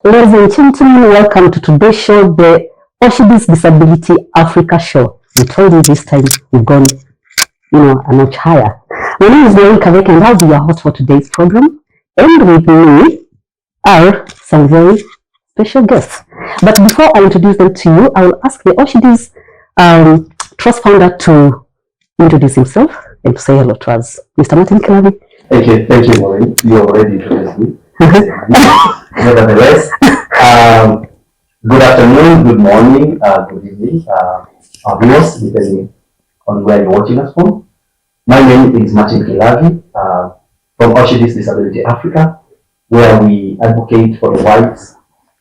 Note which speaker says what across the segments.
Speaker 1: Ladies and gentlemen, welcome to today's show, the Oshibis Disability Africa show. We told you this time we've gone, a notch higher. My name is Mary Kaveka and I'll be your host for today's program. And with me are some very special guests. But before I introduce them to you, I will ask the Oshibis Trust founder to introduce himself and to say hello to us. Mr. Martin Kilavi.
Speaker 2: Thank you, Maureen. You already introduced me. Nevertheless, good afternoon, good morning, good evening, our viewers, depending on where you're watching us from. My name is Martin Kilavi from Oshibis Disability Africa, where we advocate for the rights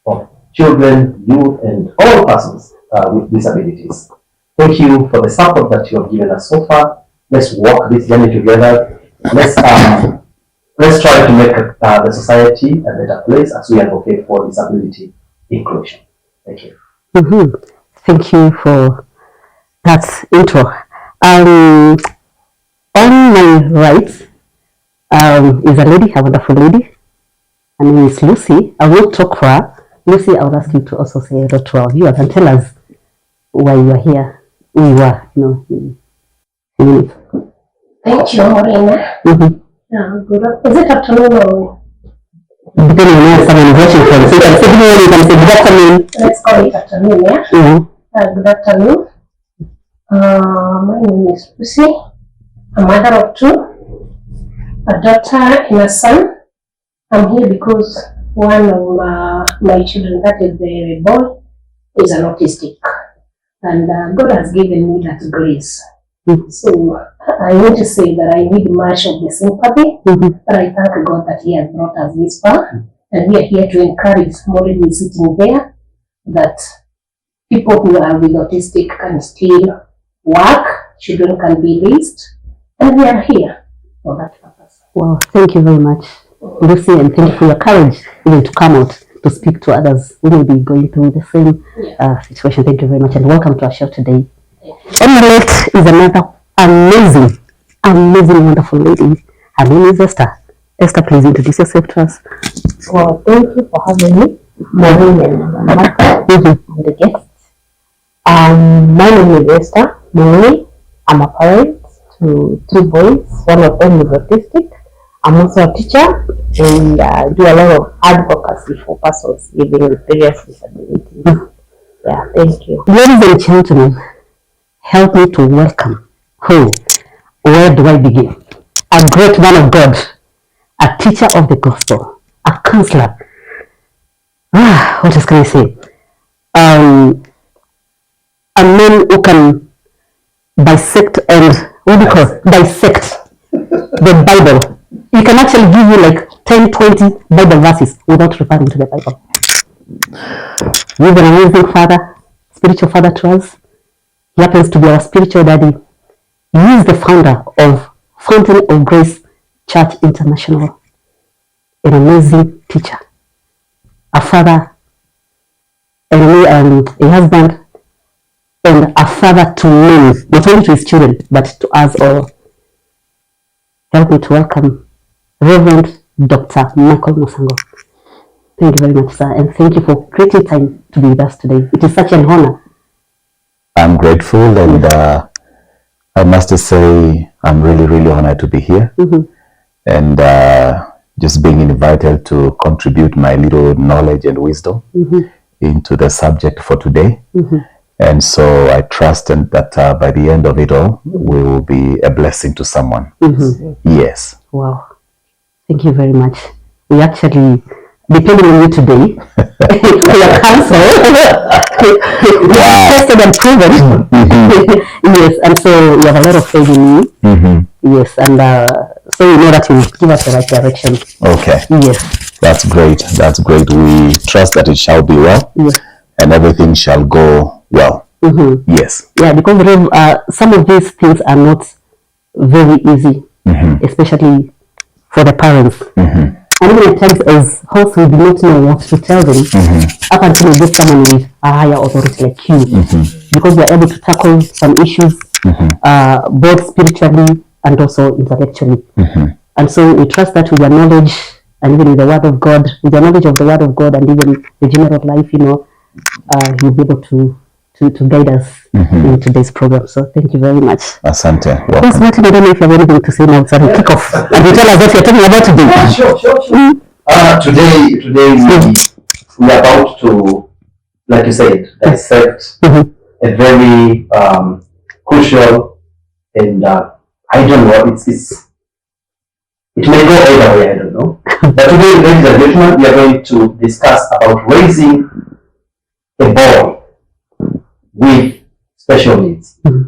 Speaker 2: of children, youth, and all persons with disabilities. Thank you for the support that you have given us so far. Let's walk this journey together. Let's try to make the society a better place as we advocate for disability inclusion. Thank you.
Speaker 1: Thank you for that intro. On my right is a lady, a wonderful lady. Her name is Lucy. I will talk for her. Lucy, I will ask you to also say hello to our viewers and tell us why you are here, who you are,
Speaker 3: Thank you, Morena. Good. Is it afternoon or?
Speaker 1: Depending on where someone is watching from. So you can say good morning, you can say good afternoon.
Speaker 3: Let's call it afternoon, yeah? Good afternoon. My name is Lucy. A mother of two, a daughter and a son. I'm here because one of my children, that is the boy, is an autistic. And God has given me that grace. So I want to say that I need much of the sympathy, but I thank God that He has brought us this far, and we are here to encourage somebody who is sitting there that people who are with autistic can still work, children can be raised, and we are here for that purpose.
Speaker 1: Well, thank you very much, Lucy, and thank you for your courage even to come out to speak to others who may be going through the same situation. Thank you very much, and welcome to our show today. On the left is another amazing, wonderful lady. Her name is Esther. Esther, please introduce yourself to us.
Speaker 4: Well, thank you for having me, Maureen and Martha, and the guests. My name is Esther Maureen. I'm a parent to two boys. One of them is autistic. I'm also a teacher and do a lot of advocacy for persons living with various disabilities. Yeah, thank you.
Speaker 1: Ladies and gentlemen, help me to welcome. Where do I begin? A great man of God, a teacher of the gospel, a counselor. What else can I say? A man who can dissect the Bible. He can actually give you like 10, 20 Bible verses without referring to the Bible. He's an amazing father, spiritual father to us. He happens to be our spiritual daddy. He is the founder of Fountain of Grace Church International. An amazing teacher, a father, and a husband, and a father to many, not only to his children, but to us all. Help me to welcome Reverend Dr. Michael Musango. Thank you very much, sir, and thank you for creating time to be with us today. It is such an honor.
Speaker 5: I'm grateful, and I must say I'm really honored to be here, and just being invited to contribute my little knowledge and wisdom into the subject for today. And so I trust that by the end of it all, we will be a blessing to someone. Yes.
Speaker 1: Wow. Thank you very much. We actually depending on you today for your counsel. Tested and proven. Yes, and so you have a lot of faith in me. Yes, and so we know that you give us the right direction.
Speaker 5: Okay.
Speaker 1: Yes.
Speaker 5: That's great. That's great. We trust that it shall be well.
Speaker 1: Yes.
Speaker 5: And everything shall go well. Yes.
Speaker 1: Yeah, because some of these things are not very easy, especially for the parents. And even at times as hosts, we do not know what to tell them up until we get someone with a higher authority like you. Because we are able to tackle some issues both spiritually and also intellectually. And so we trust that with your knowledge and even with the Word of God, with the knowledge of the Word of God, and even the general life, you'll be able to guide us in today's program. So thank you very much.
Speaker 5: Asante.
Speaker 1: Yes, Martin, I don't know if you have anything to say now. Sorry, kick off and you tell us what you're talking about today.
Speaker 2: Yeah, sure. Today we are about to, like you said, dissect a very crucial and I don't know, it may go either way, I don't know. But today, ladies and gentlemen, we are going to discuss about raising a boy with special needs. Our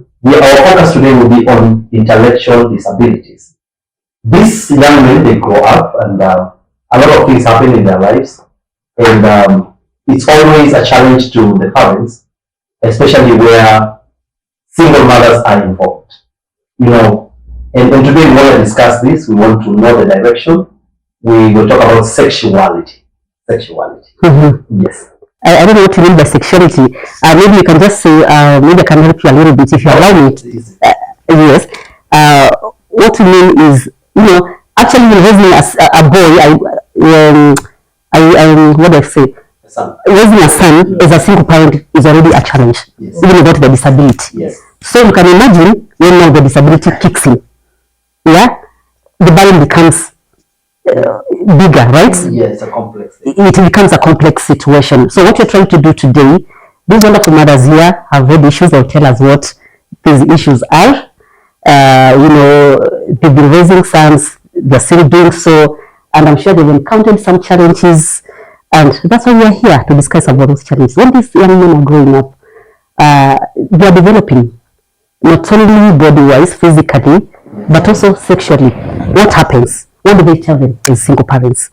Speaker 2: focus today will be on intellectual disabilities. These young men, they grow up and a lot of things happen in their lives. And it's always a challenge to the parents, especially where single mothers are involved. And today we want to discuss this. We want to know the direction. We will talk about sexuality. Yes.
Speaker 1: I don't know what you mean by sexuality. Maybe you can just say, maybe I can help you a little bit if you allow me. Yes. What you mean is, actually raising a boy, what do I say? Raising a son as a single parent is already a challenge, even without the disability.
Speaker 2: Yes.
Speaker 1: So you can imagine when now the disability kicks in, the burden becomes bigger, right?
Speaker 2: Yes, a complex thing.
Speaker 1: It becomes a complex situation. So what you're trying to do today, these wonderful mothers here have had issues. They'll tell us what these issues are. They've been raising sons, they're still doing so, and I'm sure they've encountered some challenges, and that's why we are here to discuss about those challenges. When these young men are growing up, they are developing, not only body-wise, physically, but also sexually. What happens? What do they tell them as single parents?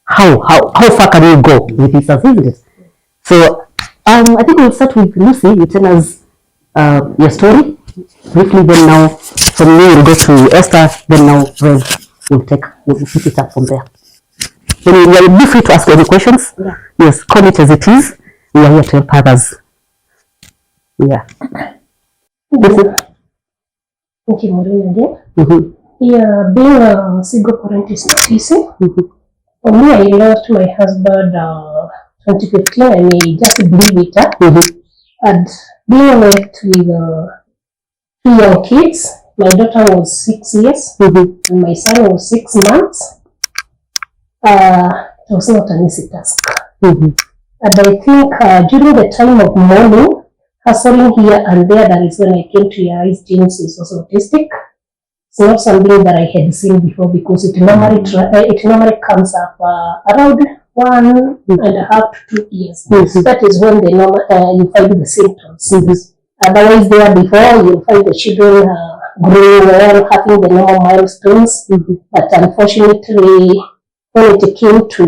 Speaker 1: How far can you go with this, isn't it? So I think we'll start with Lucy. You tell us your story briefly. Then now from you we'll go to Esther. Then now Rev we'll pick it up from there. Then you'll be free to ask any questions.
Speaker 4: Yeah.
Speaker 1: Yes, call it as it is. We are here to help others. Yeah.
Speaker 3: Thank you, Maureen, again. Yeah, being a single parent is not easy. For me, I lost my husband 2015. I may just believe it. And being left with 2 young kids, my daughter was 6 years and my son was 6 months. It was not an easy task. And I think during the time of mourning, hustling here and there, that is when I came to realize James is also autistic. It's not something that I had seen before because it normally comes up around 1.5 to 2 years. That is when you find the symptoms. Otherwise, there before you find the children growing well, having the normal milestones. But unfortunately, when it came to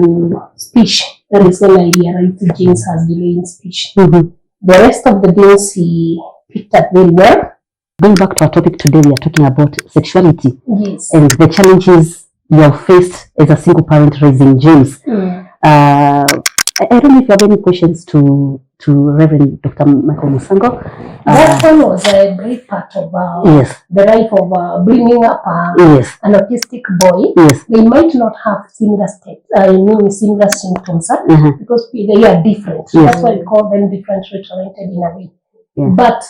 Speaker 3: speech, that is when I realized James has delay in speech. The rest of the things he picked up very well.
Speaker 1: Going back to our topic today, we are talking about sexuality.
Speaker 3: Yes.
Speaker 1: And the challenges you have faced as a single parent raising James. I don't know if you have any questions to Reverend Dr. Michael Musango.
Speaker 3: That one was a great part of the life of bringing up an autistic boy.
Speaker 1: Yes.
Speaker 3: They might not have similar similar symptoms because they are different. That's why we call them differentially talented in a way. But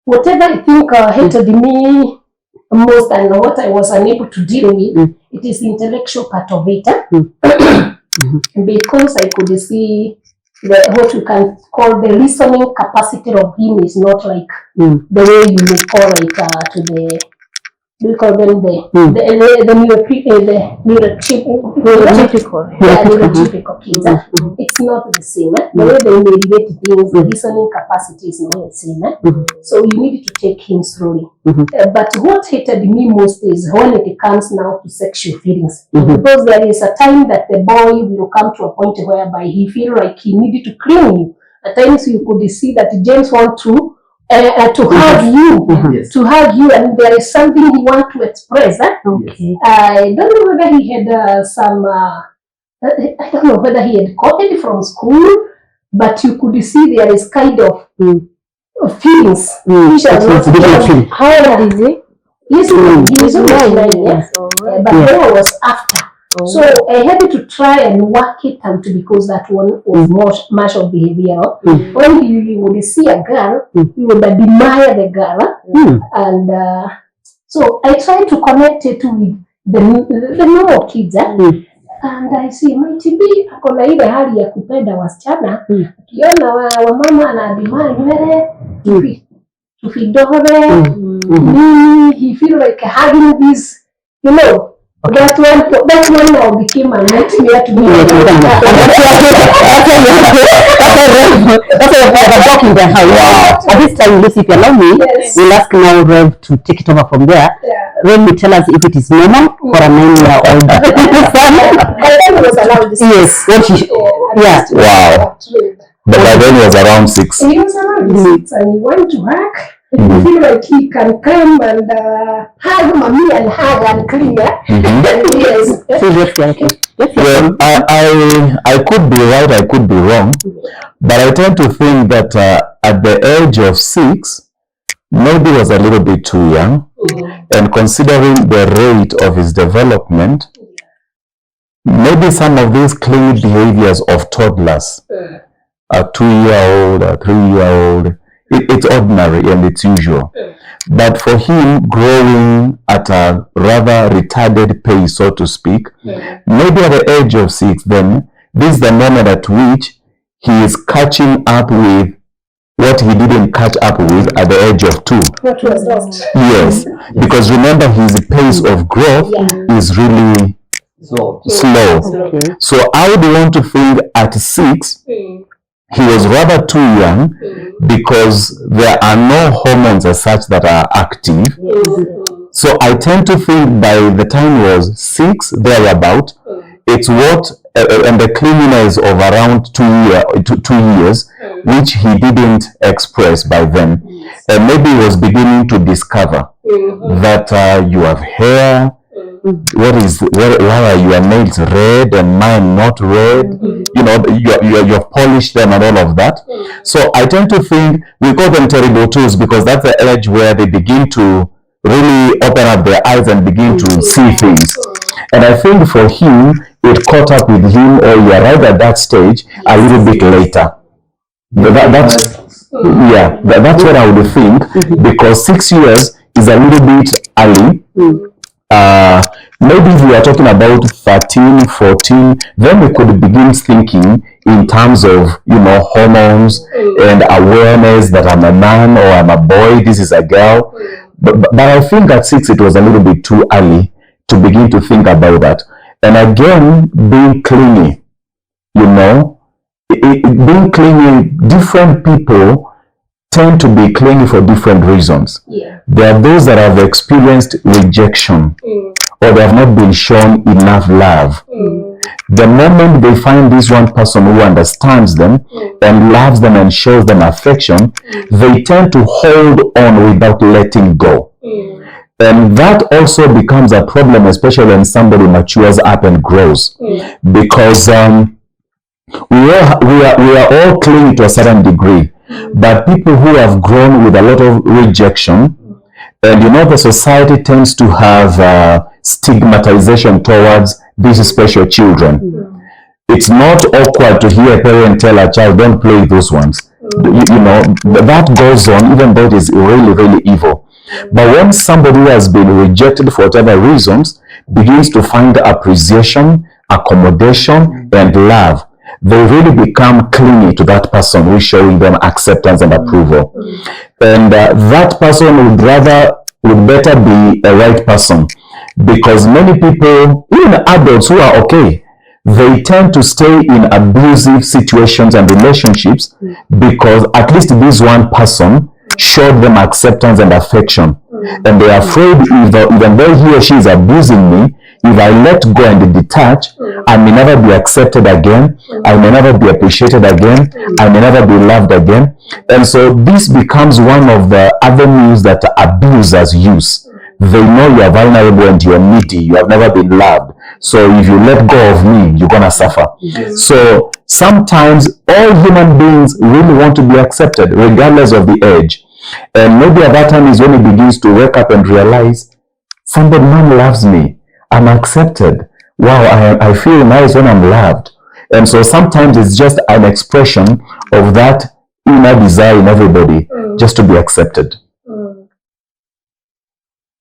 Speaker 3: whatever I think hated me most and what I was unable to deal with, it is the intellectual part of it. Because I could see what we can call the listening capacity of him is not like the way you would call it to the, we call them the neurotypical kids. It's not the same. The way they relate things, the listening capacity is not the same. So you need to take him slowly. But what hated me most is when it comes now to sexual feelings. Because there is a time that the boy will come to a point whereby he feels like he needed to clean you. At times you could see that James wants to hug you, and there is something he wants to express. I don't know whether he had I don't know whether he had copied from school, but you could see there is kind of feelings. How old is he? Yes, he is only 9 years. But there was after. So I had to try and work it out because that one was much of behavioral. When you would see a girl, you would admire the girl. And so I tried to connect it with the normal kids. And I see might be akona ile hali ya kupenda wasichana. Ukiona wamama anadimai nywele, tufidore, he feel like having this, you know. That one now became a nightmare to me. That's
Speaker 1: in the house. At this time, Lucy, if you allow me, we'll ask now Rev to take it over from there. Rev will tell us if it is normal for a 9-year-old son.
Speaker 3: Was allowed this.
Speaker 1: Yes, when she,
Speaker 5: Wow. But by then he was around 6.
Speaker 3: He was around 6 and he went to work. He feel like he can come and hug mommy and hug and clean. Yes.
Speaker 5: Well, I could be right, I could be wrong, but I tend to think that at the age of 6, maybe was a little bit too young, and considering the rate of his development, maybe some of these clingy behaviors of toddlers, a 2-year-old, a 3-year-old, it's ordinary and it's usual. But for him, growing at a rather retarded pace, so to speak, maybe at the age of 6, then this is the moment at which he is catching up with what he didn't catch up with at the age of 2.
Speaker 3: What was lost?
Speaker 5: Yes, because remember his pace of growth is really slow. So I would want to think at 6, he was rather too young because there are no hormones as such that are active. So I tend to think by the time he was 6, thereabout, it's what, and the cleanliness of around 2 years, which he didn't express by then. And maybe he was beginning to discover that you have hair. Why are your nails red and mine not red? You know, you've polished them and all of that. So I tend to think we call them terrible twos because that's the age where they begin to really open up their eyes and begin to see things. And I think for him, it caught up with him, or you arrived at that stage a little bit later. That's what I would think, because 6 years is a little bit early. Maybe if we are talking about 13, 14, then we could begin thinking in terms of, you know, hormones and awareness that I'm a man or I'm a boy, this is a girl. But I think at 6 it was a little bit too early to begin to think about that. And again, being clingy, you know, being clingy, different people tend to be clingy for different reasons. There are those that have experienced rejection or they have not been shown enough love. The moment they find this one person who understands them and loves them and shows them affection, they tend to hold on without letting go. And that also becomes a problem, especially when somebody matures up and grows, because we are all clingy to a certain degree. But people who have grown with a lot of rejection, and you know, the society tends to have stigmatization towards these special children. It's not awkward to hear a parent tell a child, don't play with those ones. You know, that goes on, even though it is really, really evil. But when somebody who has been rejected for whatever reasons begins to find appreciation, accommodation, and love, they really become clingy to that person who is showing them acceptance and approval. And that person would better be a right person, because many people, even adults who are okay, they tend to stay in abusive situations and relationships because at least this one person showed them acceptance and affection. And they are afraid even though he or she is abusing me, if I let go and detach, I may never be accepted again, I may never be appreciated again, I may never be loved again. And so this becomes one of the avenues that abusers use. They know you are vulnerable and you are needy, you have never been loved. So if you let go of me, you're going to suffer. So sometimes all human beings really want to be accepted, regardless of the age. And maybe at that time is when he begins to wake up and realize, somebody, mom loves me, I'm accepted, wow, I feel nice when I'm loved. And so sometimes it's just an expression of that inner desire in everybody just to be accepted.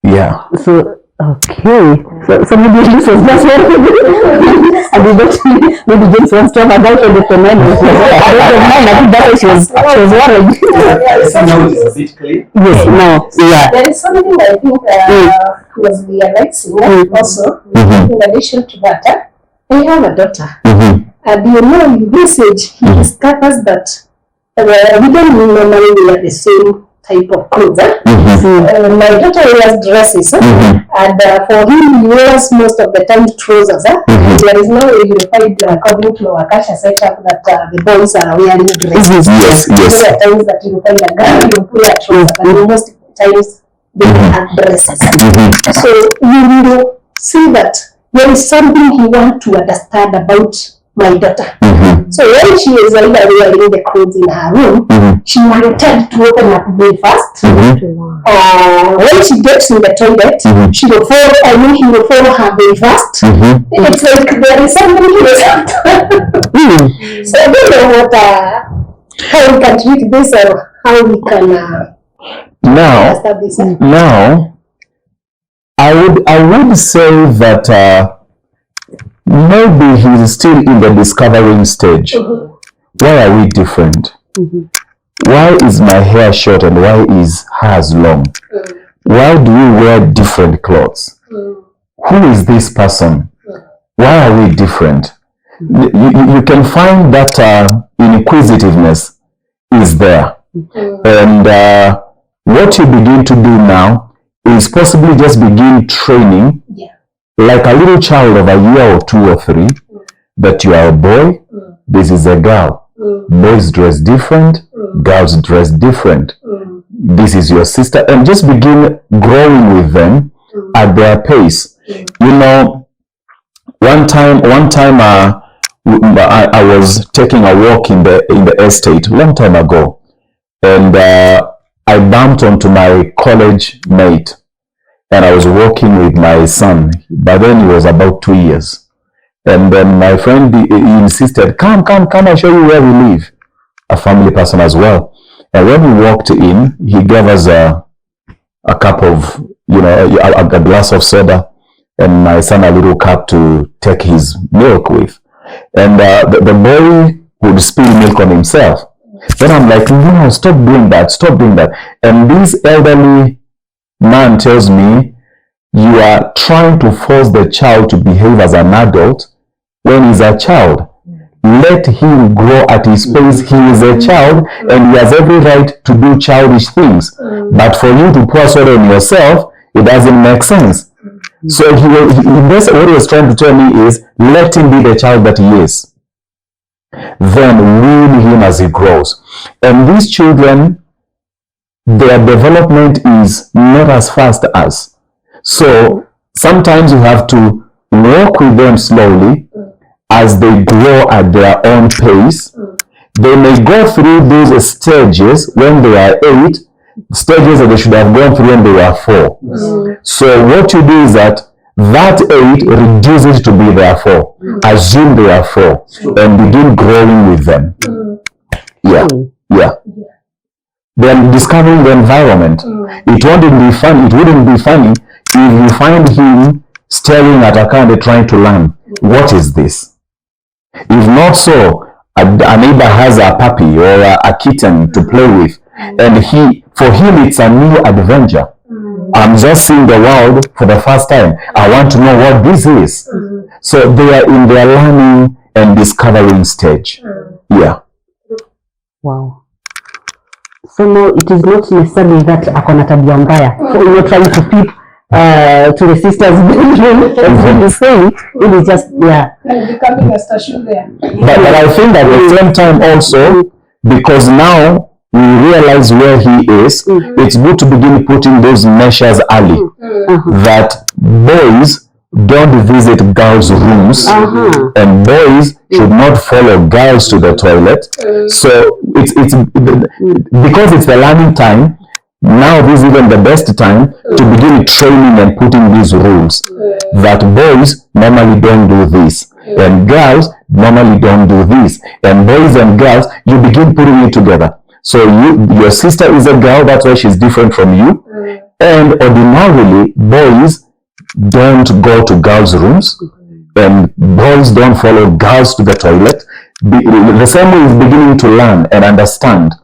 Speaker 5: Yeah.
Speaker 1: So, okay. So maybe this was just one and maybe James wants to have a doubt on the phenomenon. I think that's why she was worried.
Speaker 2: Now it is a bit clear.
Speaker 1: Yes, no, yeah.
Speaker 3: There is something I think was realizing also, in addition to that, I have a daughter. And you know, in this age, he discovers that we don't normally wear the same type of clothes. My daughter wears dresses, and for him, he wears most of the time trousers. There is no way you find, according to our Akasha setup, that the boys are wearing dresses.
Speaker 5: Yes.
Speaker 3: There are times that you find a girl you pull a trouser, but most times they have dresses. So you will see that there is something he wants to understand about my daughter. So when she is either wearing the clothes in her room, she wanted to open up very fast. When she gets in the toilet, she will follow, he will follow her very fast. It's like there is something he is after. So I don't know how we can treat this or how we can understand this.
Speaker 5: Now, I would say that maybe he's still in the discovering stage. Why are we different? Why is my hair short and why is hers long? Why do we wear different clothes? Who is this person? Why are we different? You can find that inquisitiveness is there. And what you begin to do now is possibly just begin training like a little child of a year or 2 or 3, that you are a boy, this is a girl. Boys dress different, girls dress different. This is your sister, and just begin growing with them at their pace. You know, one time I was taking a walk in the estate long time ago, and I bumped onto my college mate. And I was walking with my son. By then he was about 2 years. And then my friend he insisted, come, I'll show you where we live. A family person as well. And when we walked in, he gave us a cup of, a glass of soda, and my son a little cup to take his milk with. And the boy would spill milk on himself. Then I'm like, no, stop doing that. And this elderly man tells me, you are trying to force the child to behave as an adult when he's a child. Let him grow at his pace. He is a child and he has every right to do childish things. But for you to pour soda on yourself, it doesn't make sense. So what he was trying to tell me is, let him be the child that he is. Then wean him as he grows. And these children, their development is not as fast as. So sometimes you have to walk with them slowly as they grow at their own pace. They may go through those stages when they are 8, stages that they should have gone through when they were 4. So what you do is that 8 reduces to be their 4. Assume they are 4 and begin growing with them. Yeah. Then discovering the environment. It wouldn't be funny if you find him staring at a car and trying to learn. What is this? If not so, a neighbor has a puppy or a kitten to play with, and for him it's a new adventure. I'm just seeing the world for the first time. I want to know what this is. So they are in their learning and discovering stage. Yeah.
Speaker 1: Wow. So no, it is not necessarily that akona tabia mbaya. So you're not trying to peep to the sisters' bedroom, as you saying. It is just,
Speaker 3: becoming a station there.
Speaker 5: But I think at the same time also, because now we realize where he is, it's good to begin putting those measures early. That boys don't visit girls' rooms, and boys should not follow girls to the toilet. So it's because it's the learning time, now this is even the best time to begin training and putting these rules that boys normally don't do this and girls normally don't do this, and boys and girls, you begin putting it together. So your sister is a girl, that's why she's different from you. And ordinarily, boys don't go to girls' rooms and boys don't follow girls to the toilet. The same way is beginning to learn and understand.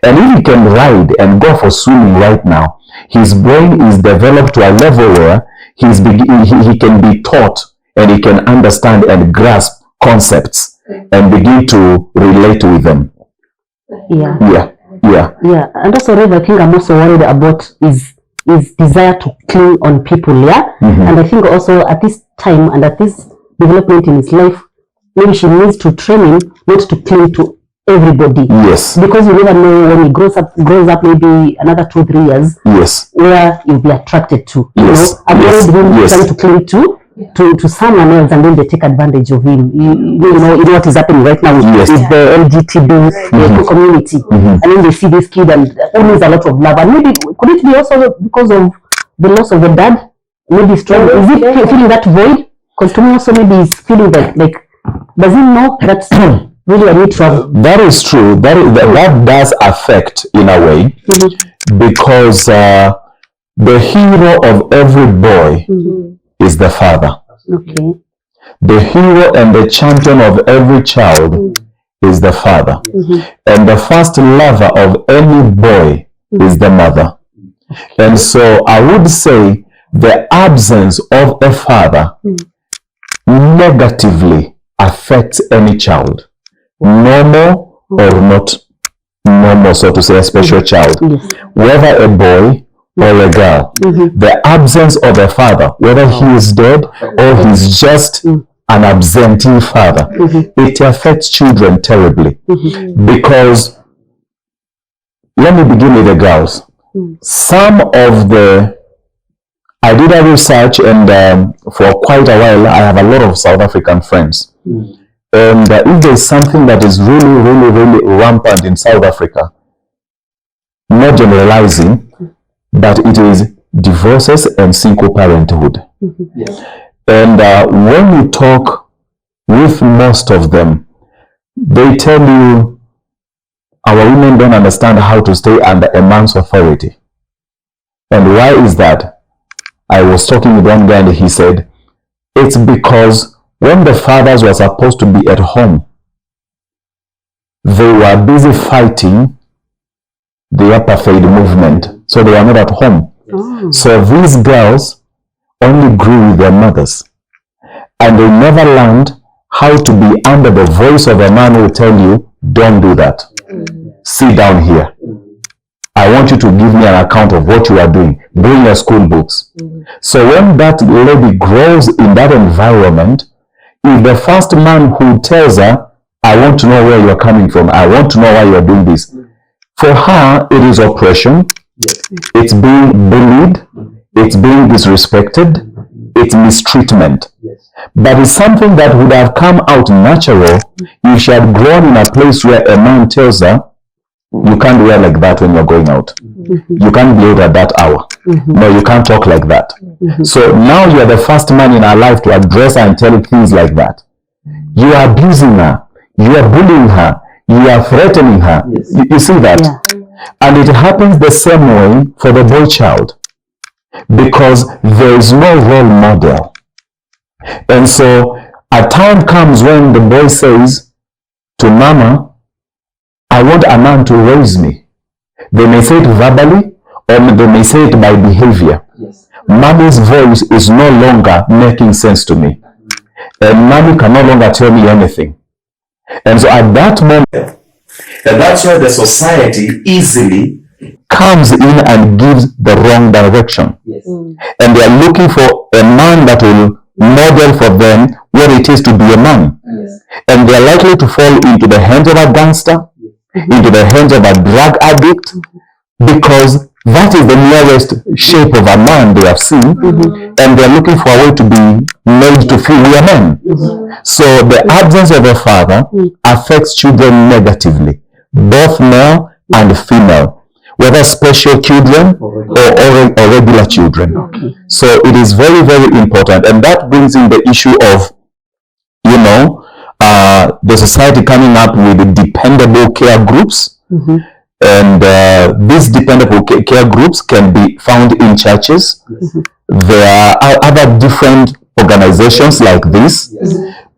Speaker 5: And if he can ride and go for swimming right now, his brain is developed to a level where he can be taught and he can understand and grasp concepts and begin to relate with them.
Speaker 1: Yeah. And also, Rev, I think I'm also worried about is desire to cling on people, and I think also at this time and at this development in his life, maybe she needs to train him not to cling to everybody.
Speaker 5: Yes.
Speaker 1: Because you never know when he grows up maybe another 2-3 years.
Speaker 5: Yes.
Speaker 1: Where you'll be attracted to.
Speaker 5: Yes.
Speaker 1: You know, avoid him trying to cling to someone else and then they take advantage of him. You know what is happening right now with the LGTB community. And then they see this kid and always a lot of love. And maybe could it be also because of the loss of the dad? Maybe he's trying. Is he feeling that void? Because to me also maybe he's feeling that, like, does he know that's really a need trouble?
Speaker 5: That is true. That does affect in a way because the hero of every boy is the father.
Speaker 1: Okay.
Speaker 5: The hero and the champion of every child is the father. And the first lover of any boy is the mother. And so I would say the absence of a father negatively affects any child, normal or not normal, so to say, a special child, whether a boy or a girl. The absence of a father, whether he is dead or he's just an absentee father, it affects children terribly. Because, let me begin with the girls. I did a research and for quite a while I have a lot of South African friends. And if there's something that is really, really, really rampant in South Africa, not generalizing, but it is divorces and single parenthood. And when you talk with most of them, they tell you our women don't understand how to stay under a man's authority. And why is that? I was talking with one guy and he said, it's because when the fathers were supposed to be at home, they were busy fighting the apartheid movement. So they were not at home. So these girls only grew with their mothers. And they never learned how to be under the voice of a man who will tell you, don't do that. Sit down here. I want you to give me an account of what you are doing. Bring your school books. So when that lady grows in that environment, if the first man who tells her, I want to know where you're coming from, I want to know why you're doing this, for her, it is oppression, it's being bullied, it's being disrespected, it's mistreatment. But it's something that would have come out natural if she had grown in a place where a man tells her, you can't wear like that when you're going out. You can't be out at that hour. No, you can't talk like that. So now you're the first man in her life to address her and tell her things like that. You are abusing her. You are bullying her. You are threatening her. You see that? And it happens the same way for the boy child. Because there is no role model. And so a time comes when the boy says to mama, I want a man to raise me. They may say it verbally or they may say it by behavior. Mommy's voice is no longer making sense to me. And mommy can no longer tell me anything. And so at that moment, and that's why the society easily comes in and gives the wrong direction. And they are looking for a man that will model for them what it is to be a man. And they are likely to fall into the hands of a gangster, into the hands of a drug addict, because that is the nearest shape of a man they have seen, and they are looking for a way to be made to feel we are men. So the absence of a father affects children negatively, both male and female. whether special children or regular children.
Speaker 1: Okay.
Speaker 5: So it is very, very important. And that brings in the issue of, you know, the society coming up with dependable care groups.
Speaker 1: Mm-hmm.
Speaker 5: And these dependable care groups can be found in churches.
Speaker 1: Mm-hmm.
Speaker 5: There are other different organizations like this,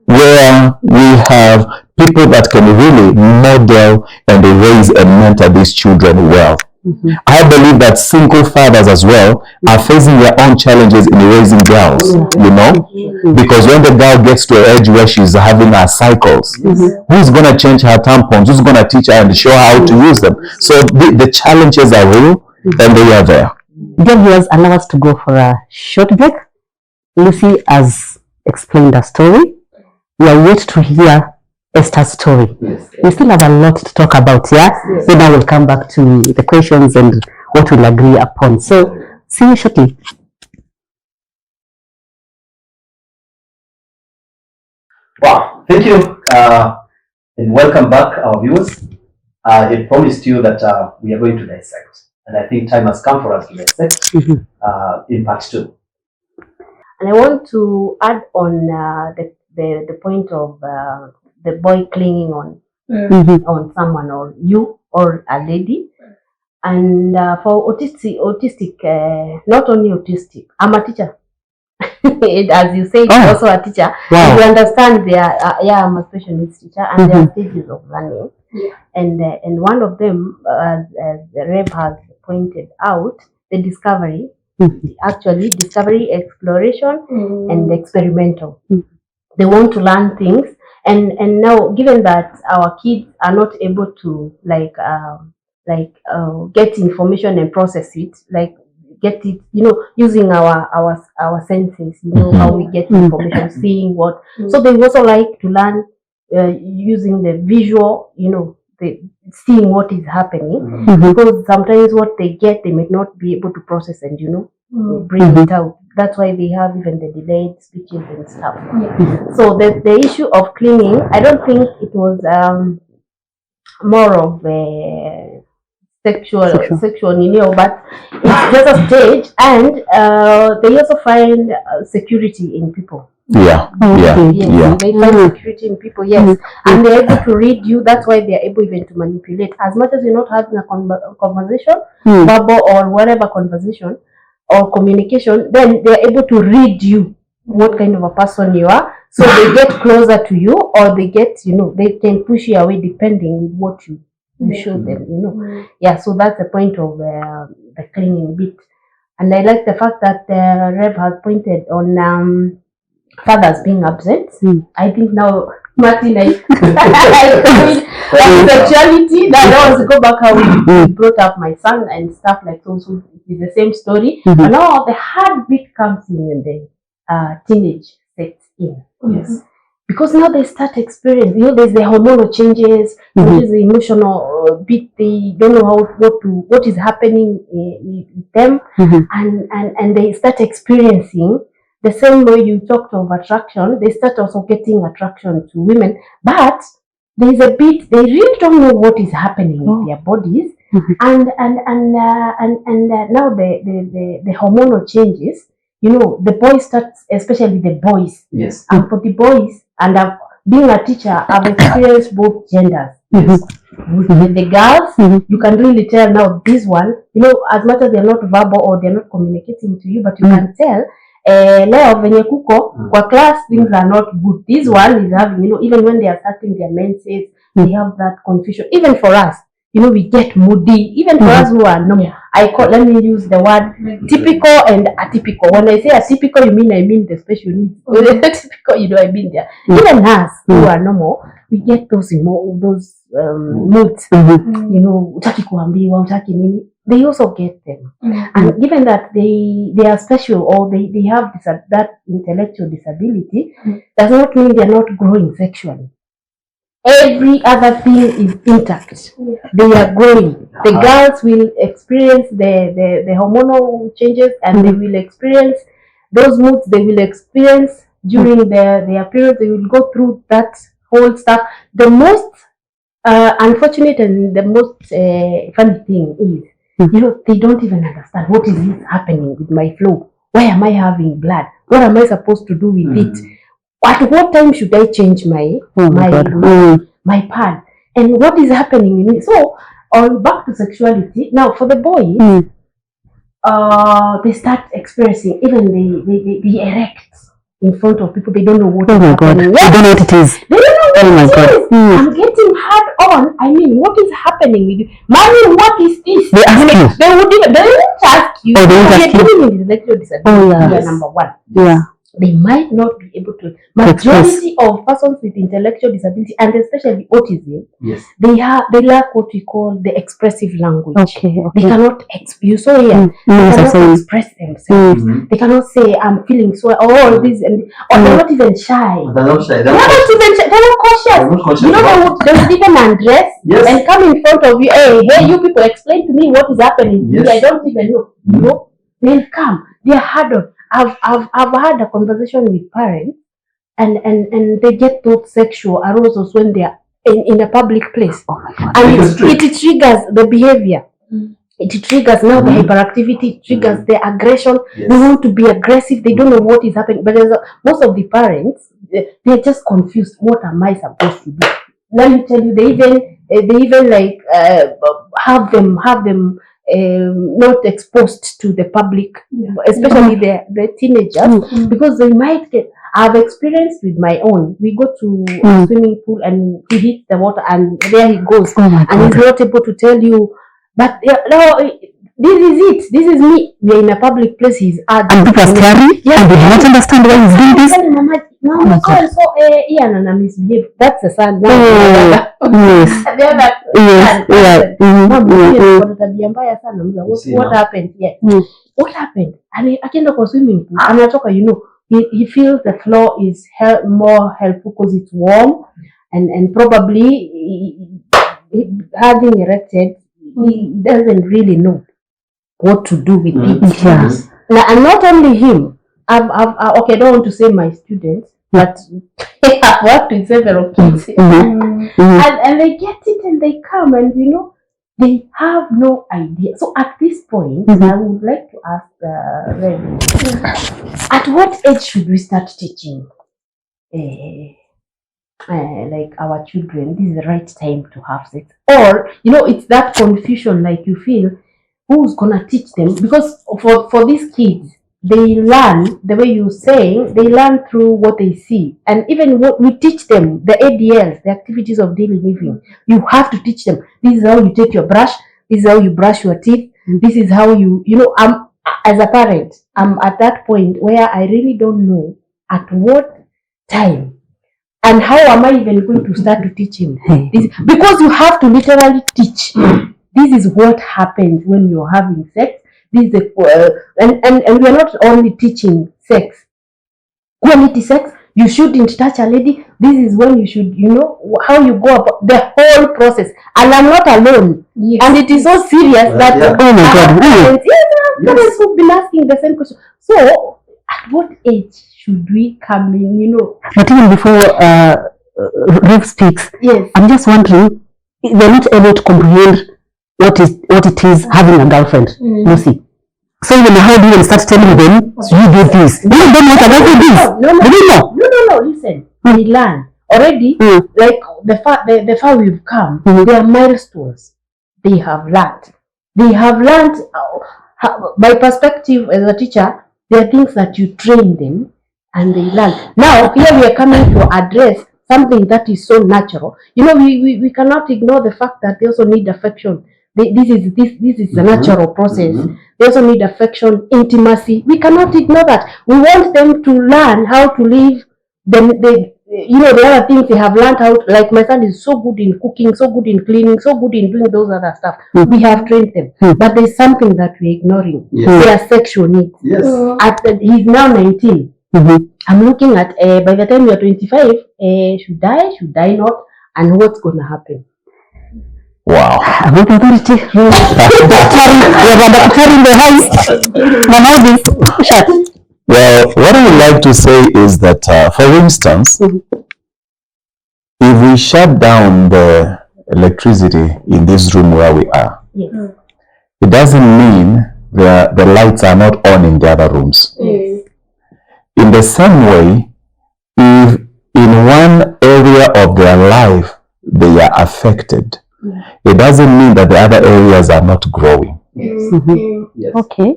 Speaker 5: where we have people that can really model and raise and mentor these children well.
Speaker 1: Mm-hmm.
Speaker 5: I believe that single fathers as well are facing their own challenges in raising girls, you know, because when the girl gets to an age where she's having her cycles, who's going to change her tampons? Who's going to teach her and show her how to use them? So the challenges are real and they are there.
Speaker 1: Dear viewers, allow us to go for a short break. Lucy has explained her story. We are yet to hear Esther's story.
Speaker 2: Yes.
Speaker 1: We still have a lot to talk about, yeah?
Speaker 3: Yes.
Speaker 1: So now we'll come back to the questions and what we'll agree upon. So, see you shortly.
Speaker 2: Wow, thank you, and welcome back, our viewers. I promised you that we are going to dissect, and I think time has come for us to dissect in part 2.
Speaker 4: And I want to add on the point of the boy clinging on someone, or you, or a lady. And for autistic, not only autistic, I'm a teacher. As you say, also a teacher.
Speaker 1: Wow.
Speaker 4: You understand I'm a special needs teacher, and there are stages of learning. And one of them, as the Rev has pointed out, the discovery. Actually, discovery, exploration, and experimental. They want to learn things, and now, given that our kids are not able to get information and process it, like get it, using our senses, how we get information, seeing what. So they also like to learn using the visual, seeing what is happening, because sometimes what they get, they may not be able to process and bring it out. That's why they have even the delayed speeches and stuff. So the issue of cleaning, I don't think it was more of a sexual, but it's just a stage, and they also find security in people.
Speaker 5: Yeah.
Speaker 4: They find security in people, and they're able to read you. That's why they're able even to manipulate. As much as you're not having a conversation, verbal or whatever conversation or communication, then they're able to read you, what kind of a person you are. So they get closer to you, or they get, they can push you away depending on what you show them, So that's the point of the cleaning bit. And I like the fact that Rev has pointed on fathers being absent. I think now, Martin, sexuality, that I was go back how we brought up my son and stuff like so. So it's the same story. But now the hard bit comes in and then teenage sets in.
Speaker 2: Yes.
Speaker 4: Because now they start experiencing, there's the hormonal changes, there's the emotional bit. They don't know what is happening with them, and they start experiencing the same way you talked of attraction. They start also getting attraction to women, but there's a bit they really don't know what is happening with their bodies, and now the hormonal changes. The boys start, especially the boys.
Speaker 2: Yes.
Speaker 4: And for the boys, and being a teacher, I've experienced both genders.
Speaker 2: Yes.
Speaker 4: With the girls, you can really tell now this one, as much as they're not verbal or they're not communicating to you, but you can tell, leo venye kuko, kwa class, things are not good. This one is having, even when they are starting their menses, they have that confusion. Even for us, we get moody. Even for us who are normal, let me use the word typical and atypical. When I say atypical, I mean the special needs. Typical, I mean there. Even us who are normal, we get those moods. Utaki kuambiwa, utaki nini. They also get them. And given that they are special, or they have that intellectual disability, does not mean they are not growing sexually. Every other thing is intact. They are growing. The girls will experience the hormonal changes, and they will experience those moods. They will experience during their period. They will go through that whole stuff. The most unfortunate and the most funny thing is You know, they don't even understand what is happening with my flow. Why am I having blood? What am I supposed to do with it? At what time should I change my my pad? And what is happening in it? So, on back to sexuality. Now, for the boys, they start experiencing, even they erect in front of people. They don't know what is happening.
Speaker 1: They don't know what it is.
Speaker 4: They don't know what it is. I'm getting hard on. I mean, what is happening with you? Mommy, what is this?
Speaker 1: They ask you.
Speaker 4: They won't ask you. They're giving you intellectual disability. Number one.
Speaker 1: Yeah.
Speaker 4: They might not be able to. Majority of persons with intellectual disability, and especially autism, they lack what we call the expressive language.
Speaker 1: Okay.
Speaker 4: They cannot they cannot express themselves. They cannot say, "I'm feeling so," or this, and or they're not even shy. They're not shy. They're not cautious. You know, they would even undress and come in front of you. Hey, you people, explain to me what is happening. I don't even know. You know, they'll come. They're hardened. I've had a conversation with parents, and they get those sexual arousals when they are in a public place, and it triggers the behavior. It triggers now the hyperactivity. It triggers the aggression. They want to be aggressive. They don't know what is happening. But most of the parents, they're just confused. What am I supposed to do? Let me tell you, they even like have them. Not exposed to the public, especially the teenagers, because they might get. I've experienced with my own. We go to a swimming pool and he hits the water and there he goes, and he's not able to tell you. But no, this is it. This is me. We're in a public place. He's and
Speaker 1: people are scary. Yeah, and they do not understand why he's doing this.
Speaker 4: Mama, so Ian and I misbehave. That's the son. What happened? What happened? And akienda kwa swimming pool, anatoka, you know, he feels the floor is more helpful because it's warm, and probably having erected, he doesn't really know what to do with it. And not only him. I don't want to say my students, but I've worked with several kids, and they get it and they come, and you know, they have no idea. So at this point, I would like to ask Reverend, at what age should we start teaching, like our children, this is the right time to have sex? Or, you know, it's that confusion, like you feel, who's gonna teach them? Because for these kids, they learn, the way you say, they learn through what they see. And even what we teach them, the ADLs, the activities of daily living, you have to teach them. This is how you take your brush. This is how you brush your teeth. This is how you know, as a parent, I'm at that point where I really don't know at what time and how am I even going to start to teach him. Because you have to literally teach. This is what happens when you're having sex. This is and we are not only teaching sex, quality sex. You shouldn't touch a lady. This is when you should, you know, how you go about the whole process. And I'm not alone. And it is so serious that
Speaker 1: oh my God,
Speaker 4: parents will be asking the same question. So, at what age should we come in? You know,
Speaker 1: but even before Rev speaks, I'm just wondering, they're not able to comprehend what it is having a girlfriend, Lucy. So even how do you start telling them you do this? You don't know what a girlfriend is.
Speaker 4: No. Listen, we learn already. Like the far we've come, there are milestones. They have learned. By perspective as a teacher, there are things that you train them and they learn. Now here we are coming to address something that is so natural. You know, we cannot ignore the fact that they also need affection. This is a natural process. They also need affection, intimacy. We cannot ignore that. We want them to learn how to live. You know, the other things they have learned how. Like my son is so good in cooking, so good in cleaning, so good in doing those other stuff. We have trained them, but there's something that we're ignoring. Their sexual needs. He's now 19. I'm looking at by the time you're 25, should I not, and what's going to happen?
Speaker 5: Wow.
Speaker 1: About authority.
Speaker 5: Well, what I would like to say is that, for instance, if we shut down the electricity in this room where we are, it doesn't mean the lights are not on in the other rooms.
Speaker 3: Yes.
Speaker 5: In the same way, if in one area of their life they are affected, it doesn't mean that the other areas are not growing.
Speaker 2: Yes.
Speaker 1: Okay.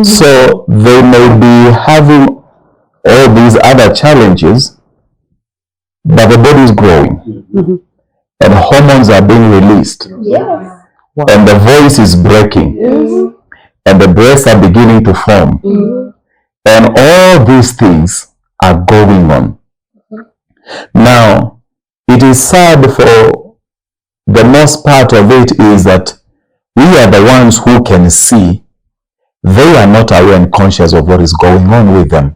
Speaker 5: So they may be having all these other challenges, but the body is growing. And hormones are being released.
Speaker 3: Yes.
Speaker 5: And the voice is breaking. And the breasts are beginning to form. And all these things are going on. Now, it is sad for the most part of it is that we are the ones who can see. They are not aware and conscious of what is going on with them.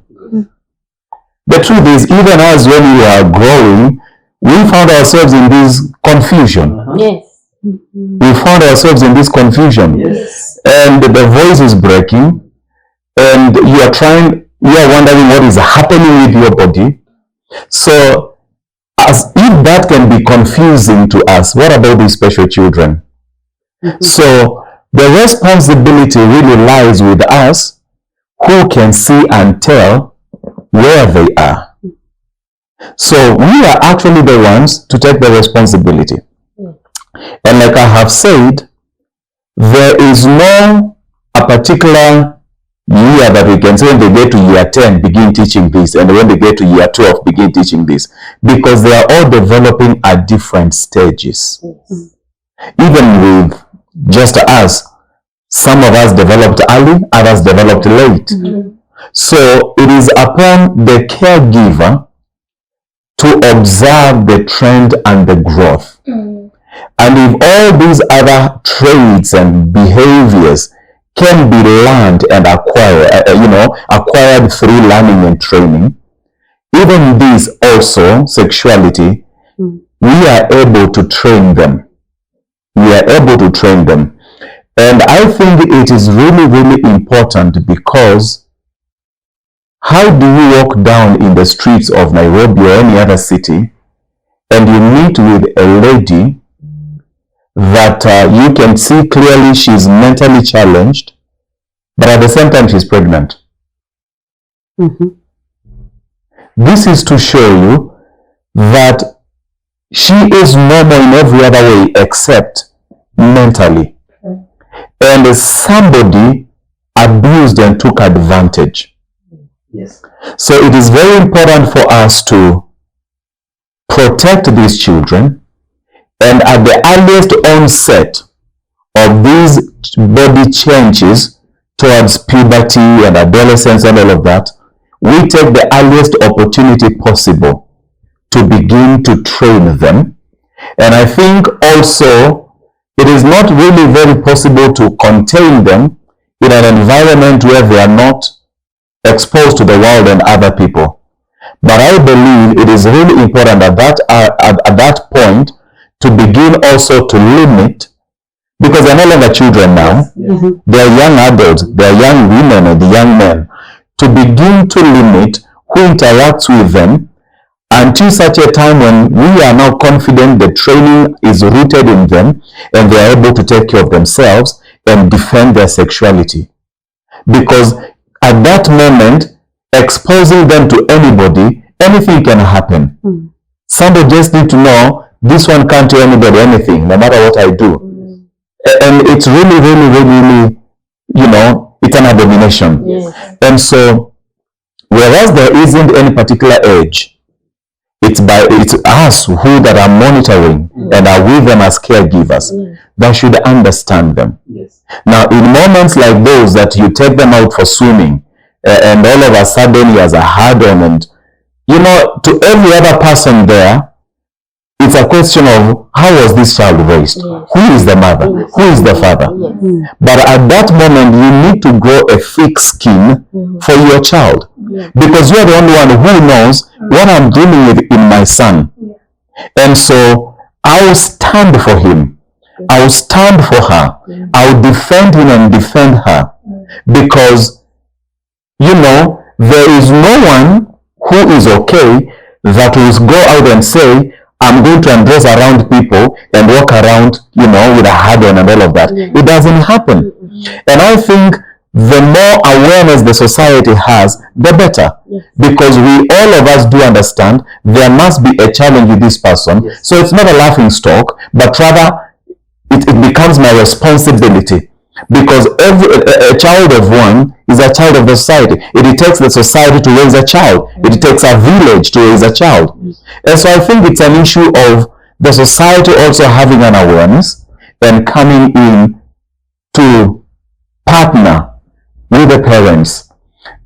Speaker 5: The truth is, even as when we are growing, we found ourselves in this confusion.
Speaker 4: Yes.
Speaker 5: We found ourselves in this confusion.
Speaker 2: Yes.
Speaker 5: And the voice is breaking. And you are wondering what is happening with your body. So, as if that can be confusing to us, what about these special children? So, the responsibility really lies with us who can see and tell where they are. So, we are actually the ones to take the responsibility. And like I have said, there is no a particular year that we can say when they get to year 10, begin teaching this, and when they get to year 12, begin teaching this, because they are all developing at different stages. Even with just us, some of us developed early, others developed late. So it is upon the caregiver to observe the trend and the growth. And if all these other traits and behaviors can be learned and acquired through learning and training, even this also, sexuality, we are able to train them. We are able to train them. And I think it is really, really important, because how do you walk down in the streets of Nairobi or any other city and you meet with a lady that you can see clearly she's mentally challenged, but at the same time she's pregnant? This is to show you that she is normal in every other way except mentally. And somebody abused and took advantage.
Speaker 2: Yes.
Speaker 5: So it is very important for us to protect these children, and at the earliest onset of these body changes towards puberty and adolescence and all of that, we take the earliest opportunity possible to begin to train them. And I think also it is not really very possible to contain them in an environment where they are not exposed to the world and other people. But I believe it is really important at that point to begin also to limit, because they're no longer children now. They're young adults, they're young women and the young men, to begin to limit who interacts with them until such a time when we are now confident the training is rooted in them and they are able to take care of themselves and defend their sexuality. Because at that moment, exposing them to anybody, anything can happen. Somebody just need to know, this one can't tell anybody anything, no matter what I do. And it's really, really, really, it's an abomination.
Speaker 4: Yes.
Speaker 5: And so, whereas there isn't any particular age, it's us who that are monitoring and are with them as caregivers that should understand them.
Speaker 2: Yes.
Speaker 5: Now, in moments like those that you take them out for swimming, and all of a sudden he has a hard-on, and to every other person there, it's a question of how was this child raised? Who is the mother? Who is the father? But at that moment, you need to grow a thick skin for your child, because you're the only one who knows what I'm dealing with in my son. And so I'll stand for him. I'll stand for her. I'll defend him and defend her, because there is no one who is okay that will go out and say, I'm going to undress around people and walk around, you know, with a hard on and all of that. It doesn't happen. And I think the more awareness the society has, the better. Because we, all of us, do understand there must be a challenge with this person. So it's not a laughing stock, but rather it becomes my responsibility. Because a child of one is a child of the society. It takes the society to raise a child. It takes a village to raise a child. And so I think it's an issue of the society also having an awareness and coming in to partner with the parents.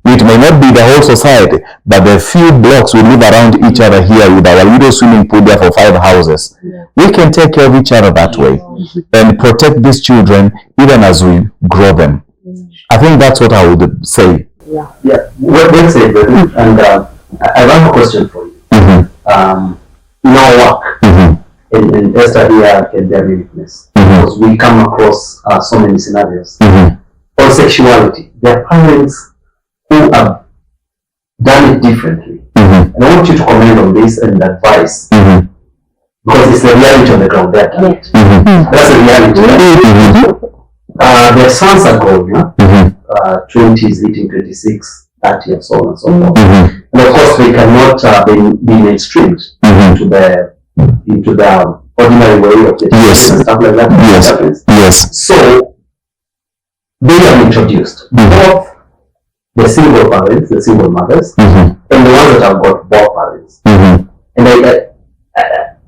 Speaker 5: It may not be the whole society, but the few blocks we live around each other here with our little swimming pool there for 5 houses. We can take care of each other that way and protect these children even as we grow them. I think that's what I would say.
Speaker 2: Yeah, well said, brother. And I have a question for you. In our work, and Esther here can bear me witness, because we come across so many scenarios. On sexuality, there are parents who have done it differently. And I want you to comment on this and advise, because it's the reality on the ground there. That's the reality. Their sons are grown, 20s, 18, 26, 30, and so on and so forth. And of course, they cannot be mainstreamed into the ordinary way of the and stuff like that. So they are introduced, both the single parents, the single mothers, and the ones that have got both parents. And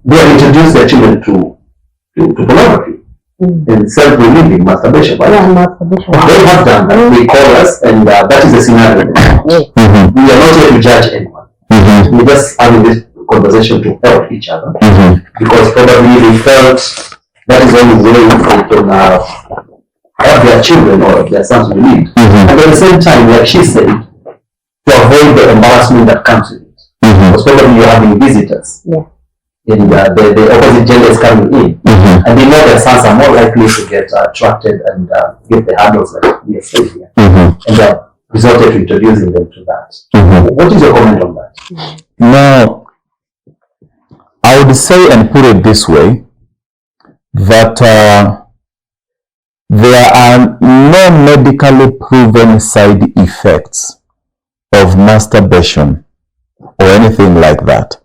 Speaker 2: they have introduced their children to pornography and self-relieving, masturbation. Right?
Speaker 4: Masturbation.
Speaker 2: They have done that. They call us, and that is the scenario. We are not here to judge anyone. We're just having this conversation to help each other, because probably they felt that is the only way they can have their children or their sons relieved. And at the same time, like she said, to avoid the embarrassment that comes with it. Because probably you're having visitors. And the opposite gender is coming in. And they know their sons are more likely to get attracted and get the handles like we have said here. And they have resorted to introducing them to that. What is your comment on that?
Speaker 5: Now, I would say and put it this way, that there are no medically proven side effects of masturbation or anything like that.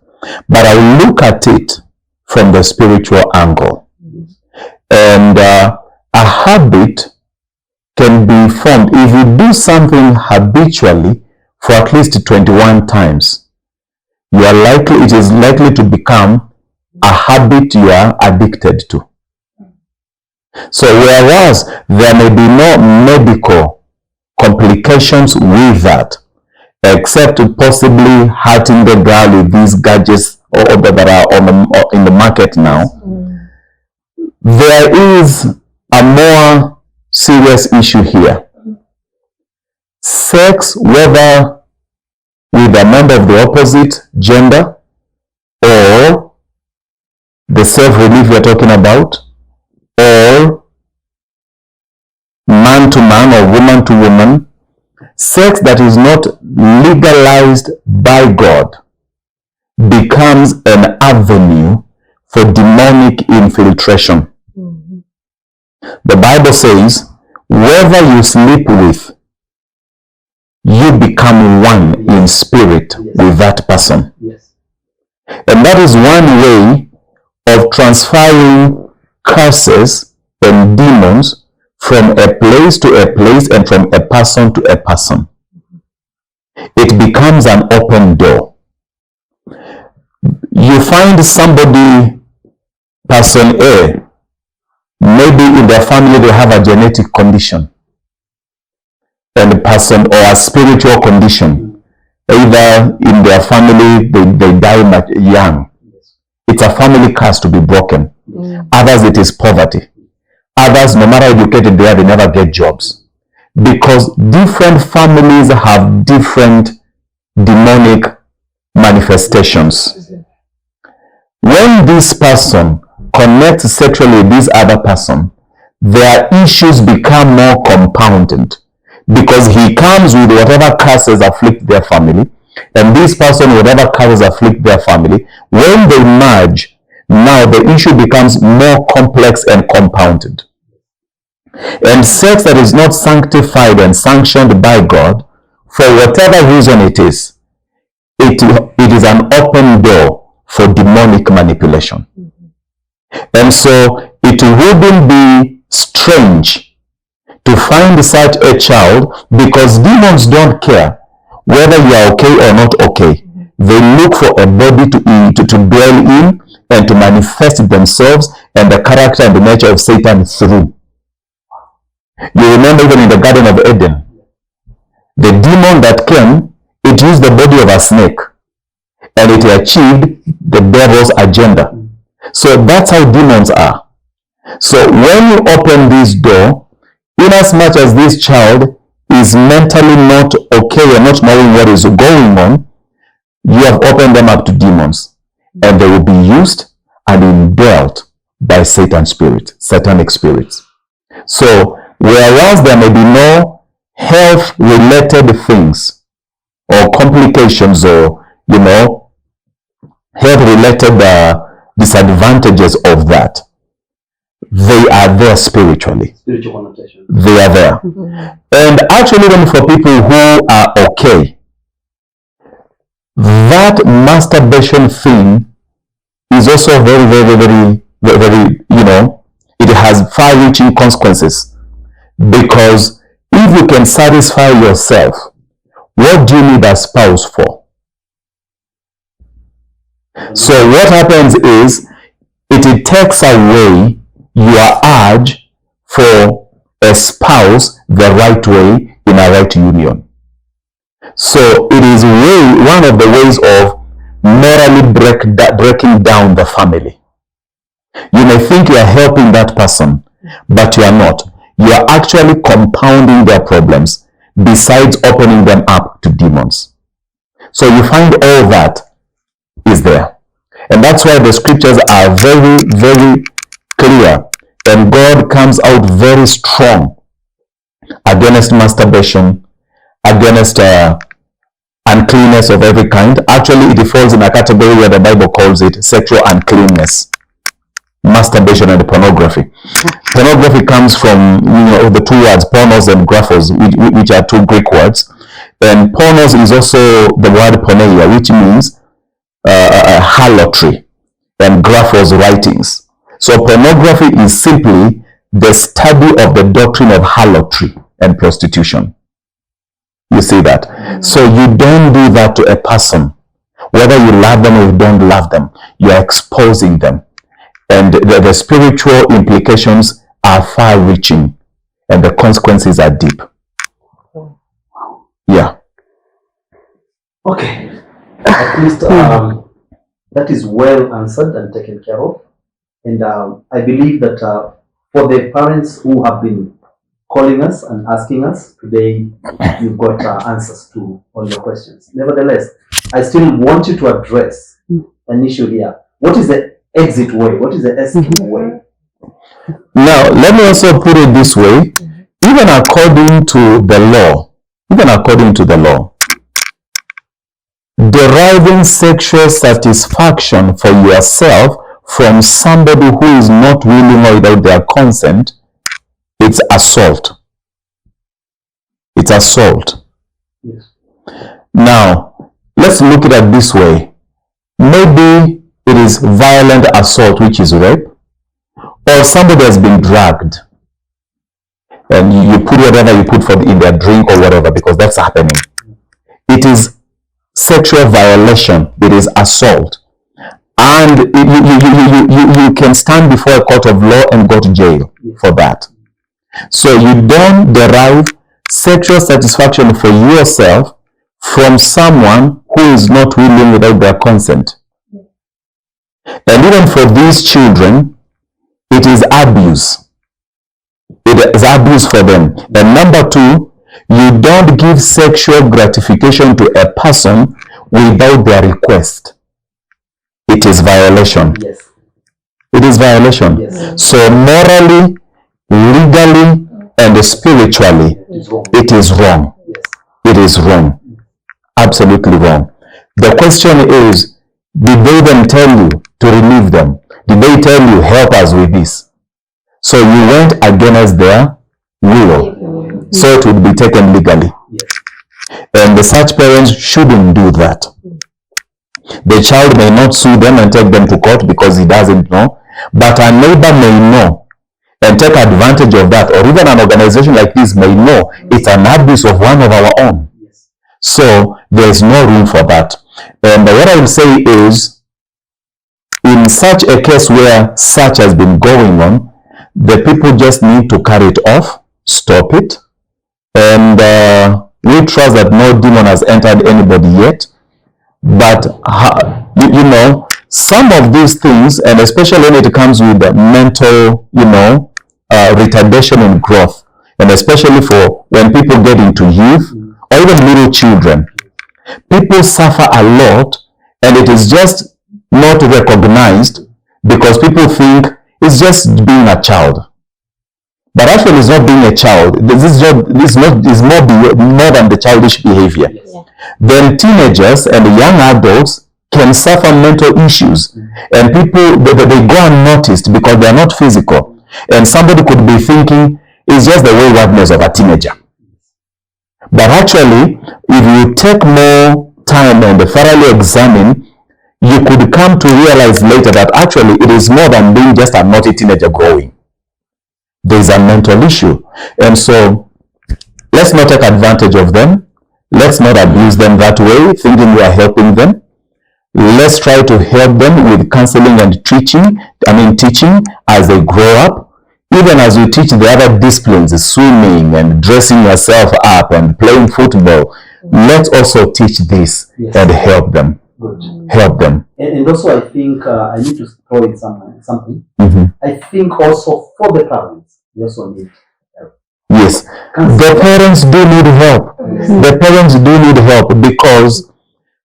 Speaker 5: But I look at it from the spiritual angle. And a habit can be formed if you do something habitually for at least 21 times. It is likely to become a habit you are addicted to. So whereas there may be no medical complications with that, except possibly hurting the girl with these gadgets that are in the market now, there is a more serious issue here. Sex, whether with a member of the opposite gender or the self-relief we're talking about, or man to man or woman to woman, sex that is not legalized by God becomes an avenue for demonic infiltration. The Bible says, whoever you sleep with, you become one in spirit with that person. And that is one way of transferring curses and demons from a place to a place and from a person to a person. It becomes an open door. You find somebody, person A, maybe in their family they have a genetic condition, and a person or a spiritual condition. Either in their family they die young. It's a family curse to be broken. Others, it is poverty. Others, no matter educated they are, they never get jobs. Because different families have different demonic manifestations. When this person connects sexually with this other person, their issues become more compounded. Because he comes with whatever curses afflict their family, and this person, whatever curses afflict their family, when they merge, now the issue becomes more complex and compounded. And sex that is not sanctified and sanctioned by God, for whatever reason it is an open door for demonic manipulation. And so it wouldn't be strange to find such a child, because demons don't care whether you are okay or not okay. They look for a body to dwell in and to manifest themselves and the character and the nature of Satan through. You remember even in the Garden of Eden, the demon that came, it used the body of a snake and it achieved the devil's agenda. So that's how demons are. So when you open this door, inasmuch as this child is mentally not okay and not knowing what is going on, you have opened them up to demons, and they will be used and indwelt by Satanic spirits. So whereas there may be no health-related things or complications or, health-related disadvantages of that, they are there spiritually.
Speaker 2: Spiritual connotation.
Speaker 5: They are there. And actually, even for people who are okay, that masturbation thing is also very, very, very, very, it has far-reaching consequences. Because if you can satisfy yourself, what do you need a spouse for? So what happens is, it takes away your urge for a spouse the right way in a right union. So it is one of the ways of morally breaking down the family. You may think you are helping that person, but you are not. You are actually compounding their problems besides opening them up to demons. So you find all that is there. And that's why the scriptures are very, very clear. And God comes out very strong against masturbation, against uncleanness of every kind. Actually, it falls in a category where the Bible calls it sexual uncleanness. Masturbation and pornography. Pornography comes from the two words pornos and graphos, which are two Greek words. And pornos is also the word porneia, which means harlotry, and graphos, writings. So pornography is simply the study of the doctrine of harlotry and prostitution. You see that? So you don't do that to a person. Whether you love them or you don't love them, you are exposing them. And the spiritual implications are far-reaching, and the consequences are deep. Yeah.
Speaker 2: Okay. At least that is well answered and taken care of. And I believe that for the parents who have been calling us and asking us today, you've got answers to all your questions. Nevertheless, I still want you to address an issue here. What is the exit way? What is the escape way?
Speaker 5: Now, let me also put it this way. Even according to the law, deriving sexual satisfaction for yourself from somebody who is not willing or without their consent, it's assault. It's assault.
Speaker 2: Yes.
Speaker 5: Now, let's look at it this way. Maybe it is violent assault, which is rape, or somebody has been dragged and you put whatever you put in their drink or whatever, because that's happening. It is sexual violation. It is assault. And you can stand before a court of law and go to jail for that. So you don't derive sexual satisfaction for yourself from someone who is not willing without their consent. And even for these children, it is abuse. It is abuse for them. And number two, you don't give sexual gratification to a person without their request. It is violation.
Speaker 2: Yes.
Speaker 5: It is violation.
Speaker 2: Yes.
Speaker 5: So morally, legally, and spiritually, it is wrong.
Speaker 2: Yes.
Speaker 5: It is wrong. Absolutely wrong. The question is, did they then tell you to relieve them? Did they tell you, help us with this? So you went against their will, so it would be taken legally. And the such parents shouldn't do that. The child may not sue them and take them to court because he doesn't know, but a neighbor may know and take advantage of that, or even an organization like this may know it's an abuse of one of our own. So there is no room for that. And what I will say is, in such a case where such has been going on, the people just need to carry it off, stop it, and we trust that no demon has entered anybody yet. But you know, some of these things, and especially when it comes with the mental, retardation in growth, and especially for when people get into youth or even little children, people suffer a lot, and it is just not recognized because people think it's just being a child. But actually, it's not being a child. This is more than the childish behavior. Then teenagers and young adults can suffer mental issues, and people they go unnoticed because they are not physical. And somebody could be thinking it's just the waywardness of a teenager. But actually, if you take more time and thoroughly examine, you could come to realize later that actually it is more than being just a naughty teenager growing. There is a mental issue. And so let's not take advantage of them. Let's not abuse them that way, thinking we are helping them. Let's try to help them with counseling and teaching as they grow up. Even as we teach the other disciplines, swimming and dressing yourself up and playing football, let's also teach this and help them.
Speaker 2: Good.
Speaker 5: Help them.
Speaker 2: And also, I think I need to throw in something. I think also for the parents, they also need help.
Speaker 5: Yes, the parents do need help. The parents do need help because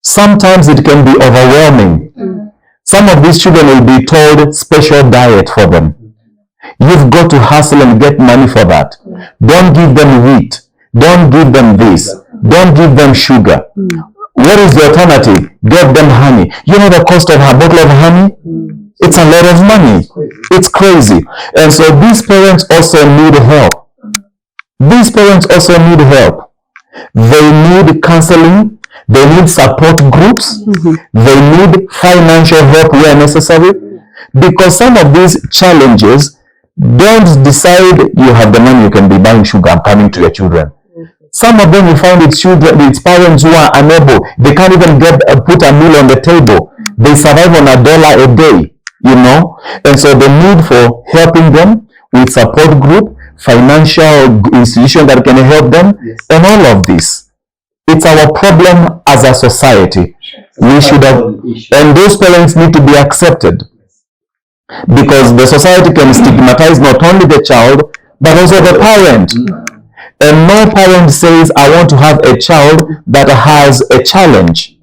Speaker 5: sometimes it can be overwhelming. Some of these children will be told special diet for them. You've got to hustle and get money for that. Don't give them wheat. Don't give them this. Don't give them sugar. What is the alternative? Get them honey. You know the cost of a bottle of honey? It's a lot of money. It's crazy. And so these parents also need help. These parents also need help. They need counseling. They need support groups. They need financial help where necessary. Because some of these challenges, don't decide you have the money, you can be buying sugar and coming to your children. Some of them you find it's parents who are unable. They can't even put a meal on the table. They survive on $1 a day, And so the need for helping them with support group, financial institution that can help them, and all of this. It's our problem as a society. We should have, and those parents need to be accepted. Because the society can stigmatize not only the child, but also the parent. And no parent says, I want to have a child that has a challenge.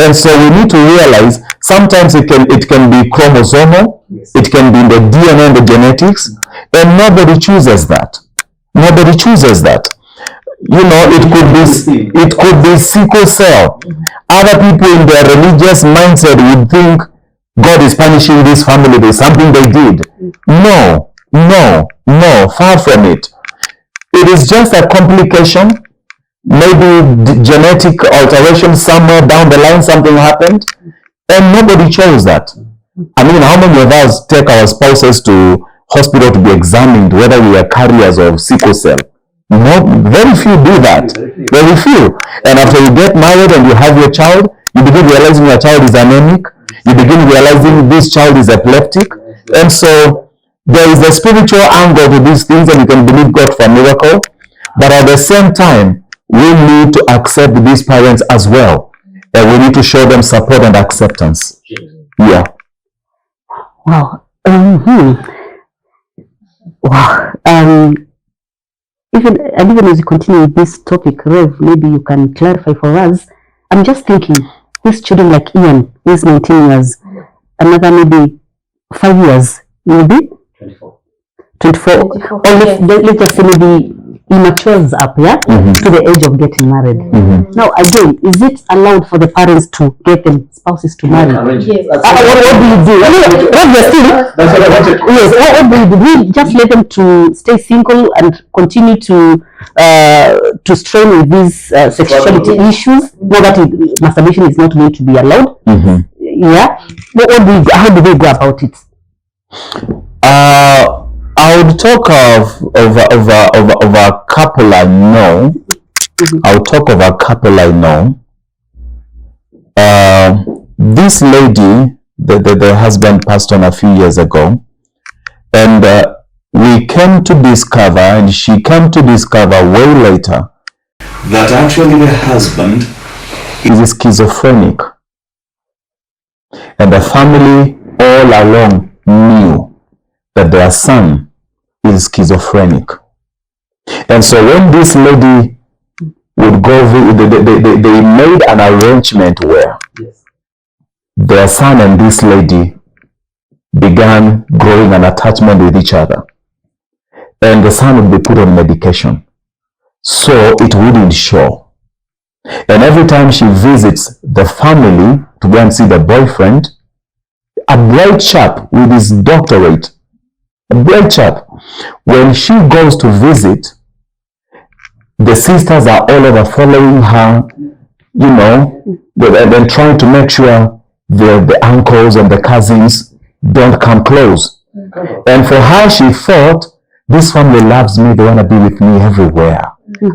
Speaker 5: And so we need to realize sometimes it can be chromosomal, it can be in the DNA and the genetics, and nobody chooses that. Nobody chooses that. It could be sickle cell. Other people in their religious mindset would think God is punishing this family with something they did. No, far from it. It is just a complication, maybe genetic alteration somewhere down the line, something happened, and nobody chose that. How many of us take our spouses to hospital to be examined whether we are carriers of sickle cell? No, very few do that. Very few. And after you get married and you have your child, you begin realizing your child is anemic. You begin realizing this child is epileptic. And so there is a spiritual angle to these things, and you can believe God for a miracle. But at the same time, we need to accept these parents as well. And we need to show them support and acceptance. Yeah.
Speaker 1: Wow. Wow. Even as you continue with this topic, Rev, maybe you can clarify for us. I'm just thinking, these children like Ian, who's 19 years, another maybe 5 years, maybe? 24. Or let's just say maybe matures up, yeah, to the age of getting married. Now, again, is it allowed for the parents to get them spouses to marry?
Speaker 3: Yes.
Speaker 1: What do you do?
Speaker 2: That's what I wanted.
Speaker 1: Yes, what do you do? We just let them to stay single and continue to strain with these sexuality issues. Know that masturbation is not going to be allowed. Yeah. How do they go about it?
Speaker 5: I would talk of a couple I know. I would talk of a couple I know. This lady, the husband passed on a few years ago, and we came to discover, and she came to discover way later, that actually the husband is schizophrenic, and the family all along knew that their son is schizophrenic. And so when this lady would go, they made an arrangement where their son and this lady began growing an attachment with each other. And the son would be put on medication, so it wouldn't show. And every time she visits the family to go and see the boyfriend, a bright chap with his doctorate, a bright chap, when she goes to visit, the sisters are all over following her, you know, and then trying to make sure the uncles and the cousins don't come close. And for her, she thought, this family loves me, they want to be with me everywhere.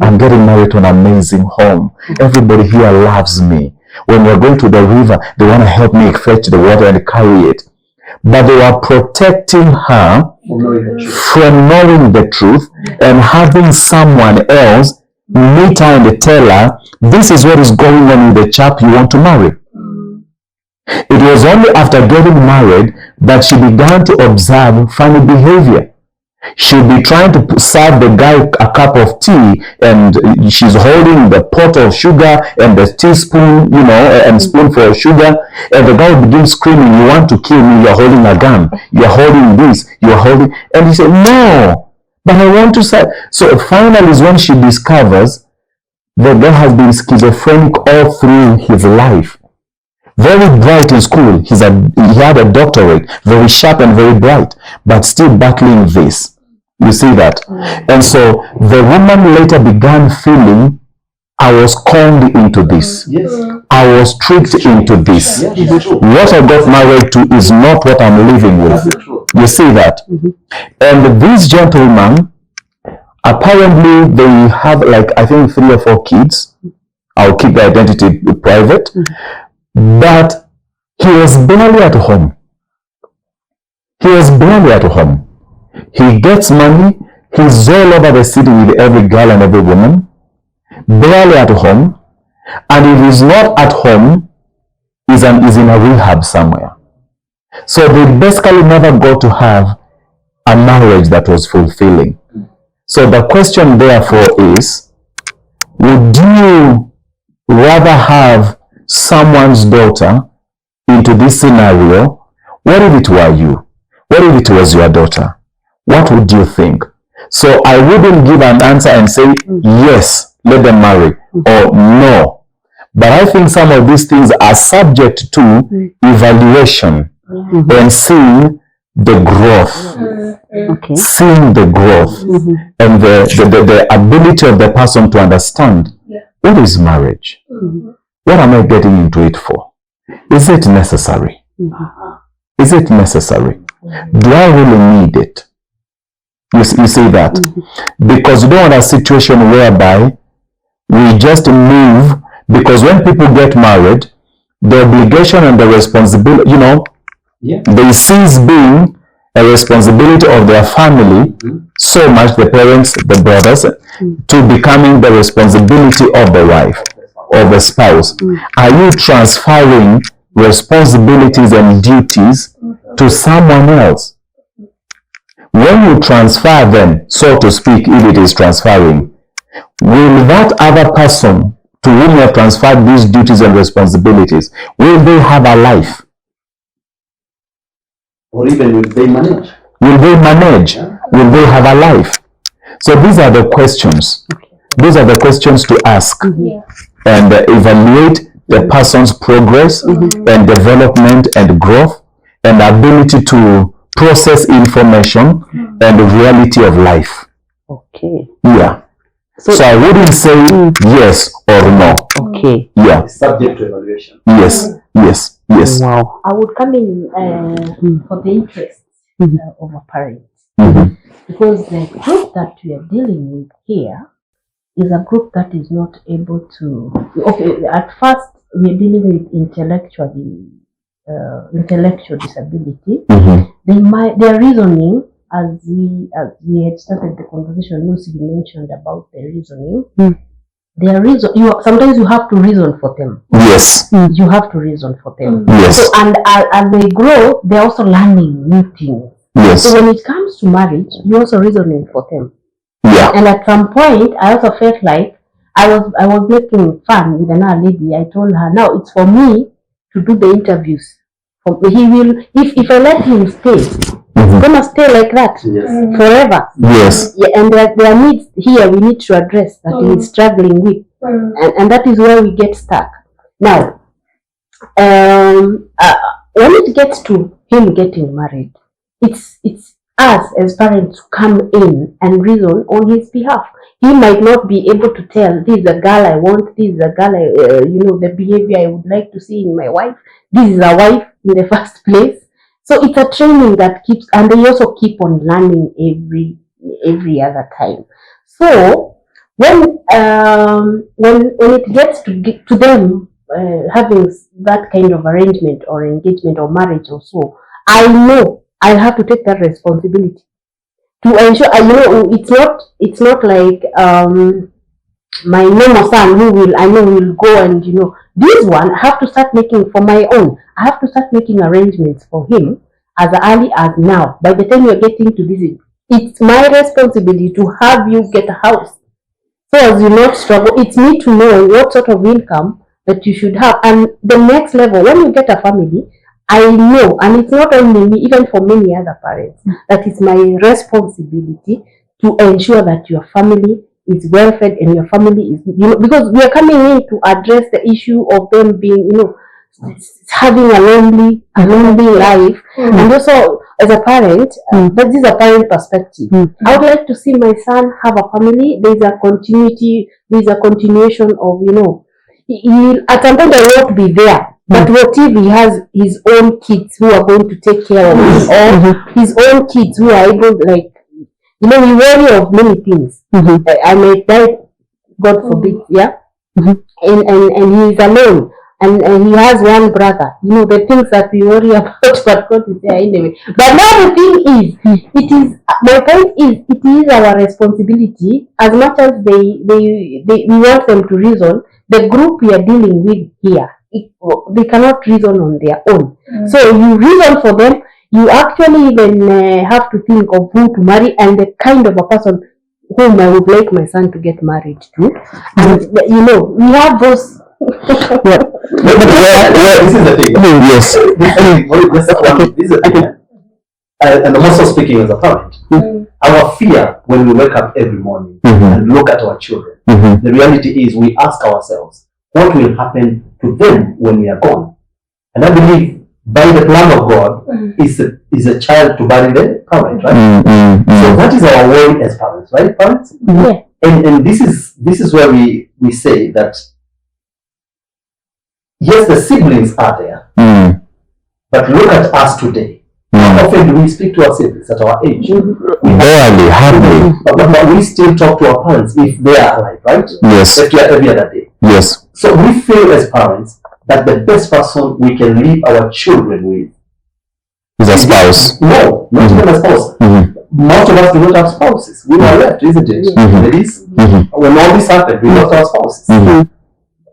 Speaker 5: I'm getting married to an amazing home. Everybody here loves me. When we're going to the river, they want to help me fetch the water and carry it. But they were protecting her from knowing the truth and having someone else meet her and tell her, this is what is going on with the chap you want to marry. It was only after getting married that she began to observe funny behavior. She'll be trying to serve the guy a cup of tea, and she's holding the pot of sugar and the teaspoon, you know, and spoonful of sugar, and the guy will begin screaming, you want to kill me, you're holding a gun, you're holding this, you're holding, and he said, no, but I want to serve. So finally is when she discovers that guy has been schizophrenic all through his life. Very bright in school, he had a doctorate, very sharp and very bright, but still battling this. You see that? And so the woman later began feeling, I was conned into this. I was tricked into this. What I got married to is not what I'm living with. You see that? And this gentleman, apparently they have like, I think 3 or 4 kids. I'll keep the identity private. But he was barely at home. He was barely at home. He gets money. He's all over the city with every girl and every woman. Barely at home. And if he's not at home, he's in a rehab somewhere. So they basically never got to have a marriage that was fulfilling. So the question therefore is, would you rather have someone's daughter into this scenario? What if it were you? What if it was your daughter? What would you think? So I wouldn't give an answer and say, yes, let them marry, or no. But I think some of these things are subject to evaluation and seeing the growth. Seeing the growth and the ability of the person to understand what is marriage. What am I getting into it for? Is it necessary? Is it necessary? Do I really need it? You see that? Because you don't want a situation whereby we just move, because when people get married, the obligation and the responsibility, you know, they cease being a responsibility of their family so much, the parents, the brothers, to becoming the responsibility of the wife or the spouse. Are you transferring responsibilities and duties to someone else? When you transfer them, so to speak, if it is transferring, will that other person to whom you have transferred these duties and responsibilities, will they have a life?
Speaker 2: Or even will they manage?
Speaker 5: Will they manage? Will they have a life? So these are the questions. These are the questions to ask and evaluate the person's progress and development and growth and ability to process information and the reality of life.
Speaker 1: Okay.
Speaker 5: Yeah. So I wouldn't say yes or no.
Speaker 1: Okay.
Speaker 5: Yeah.
Speaker 2: Subject to evaluation.
Speaker 5: Yes. Yes. Yes.
Speaker 1: Wow.
Speaker 4: I would come in for the interests of a parent. Because the group that we are dealing with here is a group that is not able to. Okay, at first we are dealing with intellectual disability. Their reasoning, as we had started the conversation, Lucy mentioned about the reasoning. Their reason, sometimes you have to reason for them.
Speaker 5: Yes.
Speaker 4: You have to reason for them.
Speaker 5: Yes.
Speaker 4: So, and as they grow, they're also learning new things.
Speaker 5: Yes.
Speaker 4: So when it comes to marriage, you're also reasoning for them.
Speaker 5: Yeah.
Speaker 4: And at some point, I also felt like I was making fun with another lady. I told her, now it's for me to do the interviews. He will, if I let him stay, he's gonna stay like that forever.
Speaker 5: Yes.
Speaker 4: Yeah, and there are needs here we need to address that he is struggling with, and that is where we get stuck. Now, when it gets to him getting married, it's us as parents to come in and reason on his behalf. He might not be able to tell, this is a girl I want, this is a girl the behavior I would like to see in my wife, this is a wife in the first place. So it's a training that keeps, and they also keep on learning every other time. So when it gets to them having that kind of arrangement or engagement or marriage or so, I know I have to take that responsibility to ensure. It's not like my normal son who will go and this one I have to start making for my own. I have to start making arrangements for him as early as now. By the time you're getting to this, it's my responsibility to have you get a house, so as you not struggle. It's me to know what sort of income that you should have. And the next level, when you get a family, I know, and it's not only me, even for many other parents, that it's my responsibility to ensure that your family is well fed and your family is, because we are coming in to address the issue of them being, having a lonely life. And also, as a parent, but this is a parent perspective. I would like to see my son have a family. There's a continuity, there's a continuation of, he at some point I won't be there. But what if he has his own kids who are going to take care of him, or his own kids who are able, we worry of many things. I may die, God forbid, and he is alone, and he has one brother. The things that we worry about, but God is there anyway. But now the thing is, my point is, it is our responsibility, as much as we want them to reason. The group we are dealing with here, they cannot reason on their own. So you reason for them. You actually even have to think of who to marry and the kind of a person whom I would like my son to get married to. And we have those.
Speaker 2: This is the thing.
Speaker 5: Yes.
Speaker 2: This is the thing. And I'm also speaking as a parent. Our fear when we wake up every morning and look at our children, the reality is we ask ourselves, what will happen to them when we are gone? And I believe by the plan of God is a child to bury the parent, right? So that is our worry as parents, right, parents?
Speaker 4: Yeah.
Speaker 2: And this is where we say that yes, the siblings are there, but look at us today. How often do we speak to our siblings at our age?
Speaker 5: Barely, hardly.
Speaker 2: But we still talk to our parents if they are alive, right?
Speaker 5: Yes.
Speaker 2: Every other day.
Speaker 5: Yes.
Speaker 2: So we feel as parents that the best person we can leave our children with
Speaker 5: is a spouse.
Speaker 2: No, not even a spouse. Most of us do not have spouses. We were left, isn't it? Ladies, when all this happened, we lost our spouses.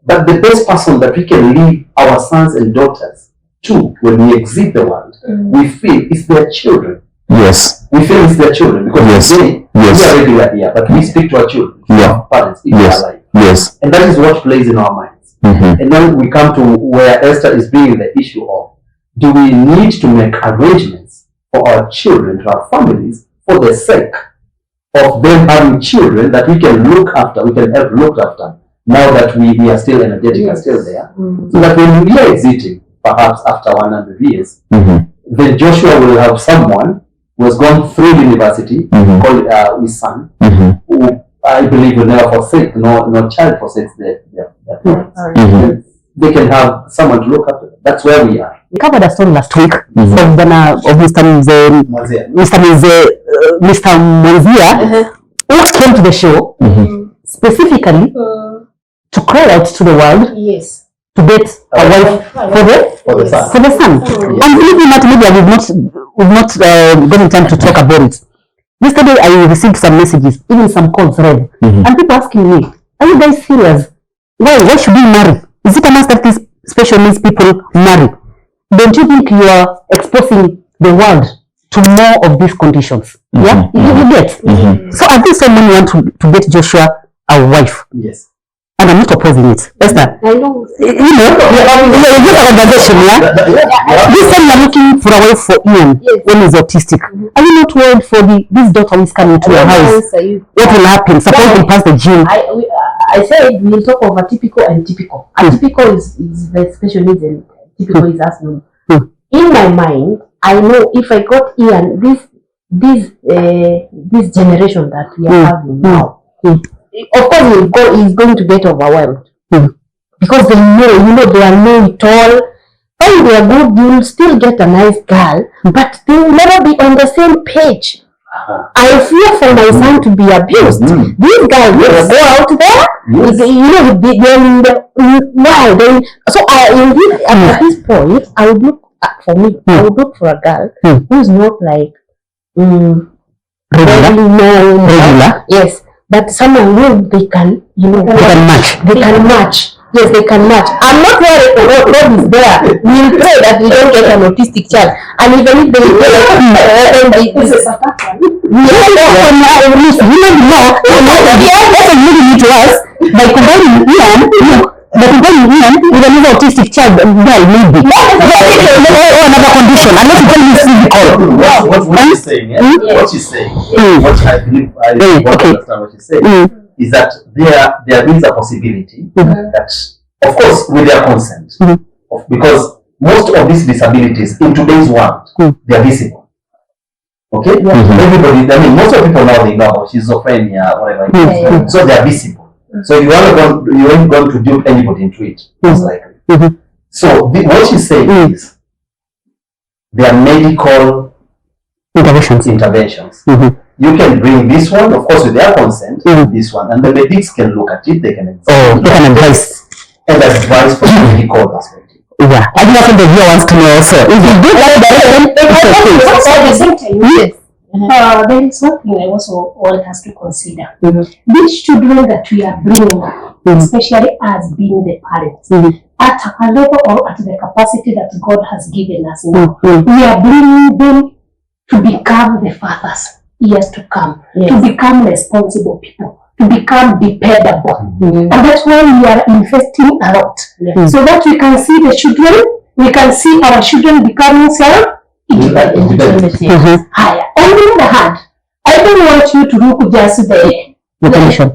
Speaker 2: But the best person that we can leave our sons and daughters to when we exit the world, we feel is their children.
Speaker 5: Yes.
Speaker 2: We feel it's their children because we are regular here, but we speak to our children, our parents, if they are alive.
Speaker 5: Yes.
Speaker 2: And that is what plays in our minds. And then we come to where Esther is bringing the issue of, do we need to make arrangements for our children to have families for the sake of them having children that we can look after, we can help look after, now that we are still energetic and still there. So that when we are exiting, perhaps after 100 years, then Joshua will have someone who has gone through university, called his son, who I believe will never forsake, no child forsakes their parents. They can have someone to look after them. That's where we are.
Speaker 1: We covered a story last week of Mr. Mwanzia, who came to the show specifically to cry out to the world to get a wife for the son. And believe me, maybe we've not gotten time to talk about it. Yesterday I received some messages, even some calls read, and people asking me, are you guys serious? Why should we marry? Is it a must that these special needs people marry? Don't you think you are exposing the world to more of these conditions? Yeah, you get. So I think someone want to get Joshua a wife.
Speaker 2: Yes.
Speaker 1: And I'm not opposing it. Esther,
Speaker 4: I know.
Speaker 1: you know, a conversation, this time you're looking for a wife for Ian when he's autistic. Are you not worried for this daughter who is coming to your house? What will happen? Suppose he pass the gene.
Speaker 4: I said we'll talk of atypical and typical. Atypical is the special needs and typical is us. In my mind, I know if I got Ian, this generation that we are having now, of course he's going to get overwhelmed. Because they know, they are know it all. When they are good, you'll still get a nice girl, but they will never be on the same page. I fear for my son to be abused. These guys will go out there, they're in the wild. So at this point, I would look I would look for a girl who's not like regular. Yes, but someone who they can, match. They can match. Yes, they can match. I'm not worried about God is there. We'll pray that we don't get an autistic child. And even if they this is a pattern. To us by combining Ian with another autistic child, maybe. Another condition. Unless you tell me physical.
Speaker 2: What she's saying, what she's saying, what I believe I understand what she's saying. Is that there is a possibility that, of course, with their consent, because most of these disabilities in today's world, they are visible. Okay? Everybody, I mean, most of people now they know about schizophrenia, whatever it is. So they are visible. So you ain't going to dupe anybody into it, most likely. So what she's saying is there are medical interventions. You can bring this one, of course, with their consent, this one, and the medics can look at it, they can advise. And advice from the medical perspective.
Speaker 1: Yeah, I think that's what the viewer wants to know also. If you do that,
Speaker 3: there is one thing I also want us to consider. These children that we are bringing up, especially as being the parents, at a level or at the capacity that God has given us now, we are bringing them to become the fathers. Years to come, to become responsible people, to become dependable. And that's why we are investing a lot. So that we can see the children, we can see our children becoming self-independent. Higher. On the other hand, I don't want you to look just the condition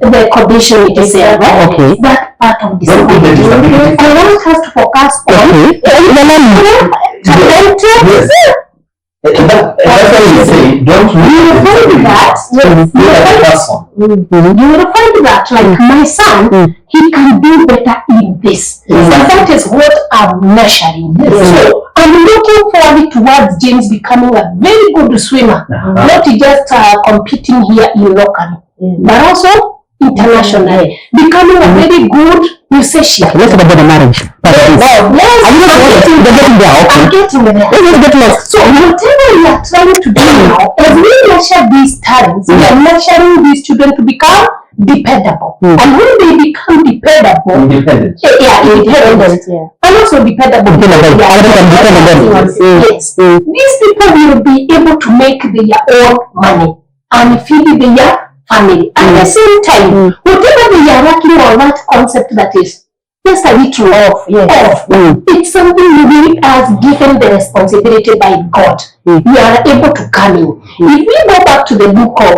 Speaker 3: itself, that part of disability. I want us to focus on
Speaker 2: And that's what you say. Don't you will find that.
Speaker 3: You will find that, like my son, he can do better in this. So that is what I'm measuring. So I'm looking forward towards James becoming a very good swimmer, not just competing here in local, but also internationally, becoming a very good musician.
Speaker 1: Let's talk about the marriage.
Speaker 3: I'm getting there. So whatever we are trying to do now, as we measure these talents, we are measuring these children to become dependable. And when they become dependable, independent, and also dependable. Yes, these people will be able to make their own money and feed their family. At the same time, whatever they are working on, that concept that is just a little off, it's something we has given the responsibility by God. We are able to come in. If we go back to the book of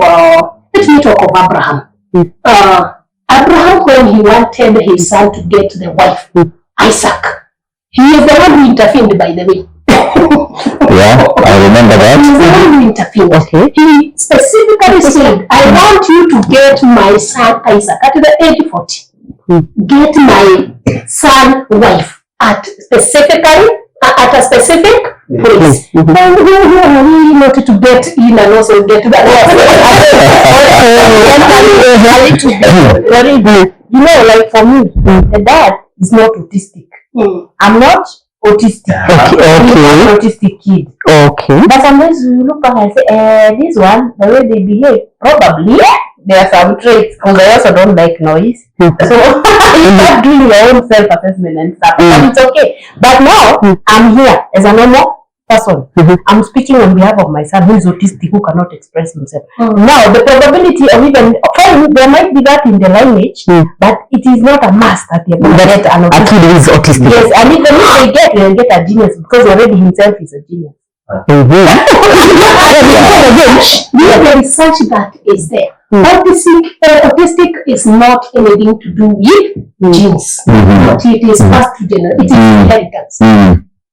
Speaker 3: Let me talk of Abraham. Abraham, when he wanted his son to get the wife, Isaac, he is the one who intervened, by the way.
Speaker 5: Yeah, I remember that.
Speaker 3: He is the one who intervened.
Speaker 1: Okay.
Speaker 3: He specifically said, I want you to get my son Isaac at the age 40. Get my son wife at a specific place. And we wanted to get in and also get that.
Speaker 4: You know, like for me, the dad is not autistic. I'm not autistic. I'm an autistic kid.
Speaker 1: Okay.
Speaker 4: But sometimes you look back and say, this one, the way they behave, probably there are some traits, because I also don't like noise. So you start doing your own self-assessment and stuff. But it's okay. But now I'm here as a normal person. I'm speaking on behalf of my son who is autistic, who cannot express himself. Now the probability of even there might be that in the lineage, but it is not a must that they're going to get an autistic.
Speaker 1: Actually, is autistic.
Speaker 4: Yes, and even if they'll get a genius because already himself is a genius.
Speaker 3: The research that is there. Autistic is not anything to do with genes, but it is passed to generation. It is inheritance.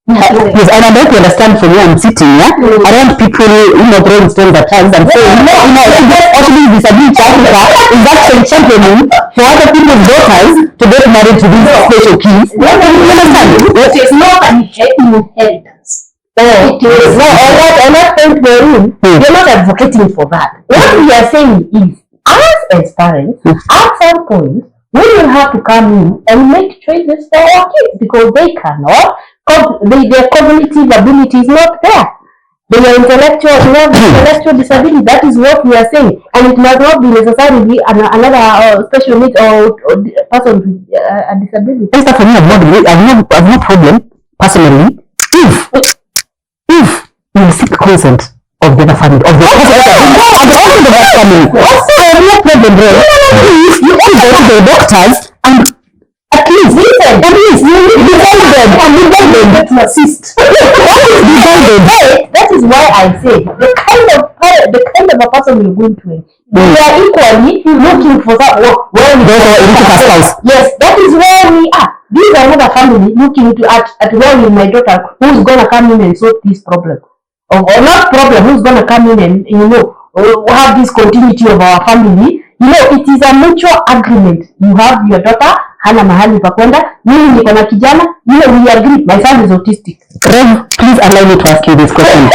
Speaker 1: Yes, and I don't understand from where I'm sitting, yeah? I want people, throwing stones at us and saying, actually disability Africa is actually championing for other people's daughters to get married to these special kids. You understand?
Speaker 3: It is not an inheritance.
Speaker 4: It is not, on that point wherein we're not advocating for that. What we are saying is, us as parents, at some point, we will have to come in and make choices for our kids because they cannot. Their cognitive ability is not there. They are intellectual, they have intellectual disability. That is what we are saying. And it must not be necessarily another special needs or person with a disability.
Speaker 1: Esther, for me, I've no problem, personally, if you seek consent of the other family, of the also the other family. Also, I have no problem there. If you all go to the doctors and at least you divide them to assist.
Speaker 4: That is why I say the kind of a person you're going to they are equally looking for that where we yes, that is where we are. These are another family looking to at where is my daughter who's gonna come in and solve this problem. Or not problem, who's gonna come in and have this continuity of our family. It is a mutual agreement. You have your daughter, hana mahali pa kwenda, mimi niko na kijana, we agree, my son is autistic.
Speaker 1: Rev, please allow me to ask you this question.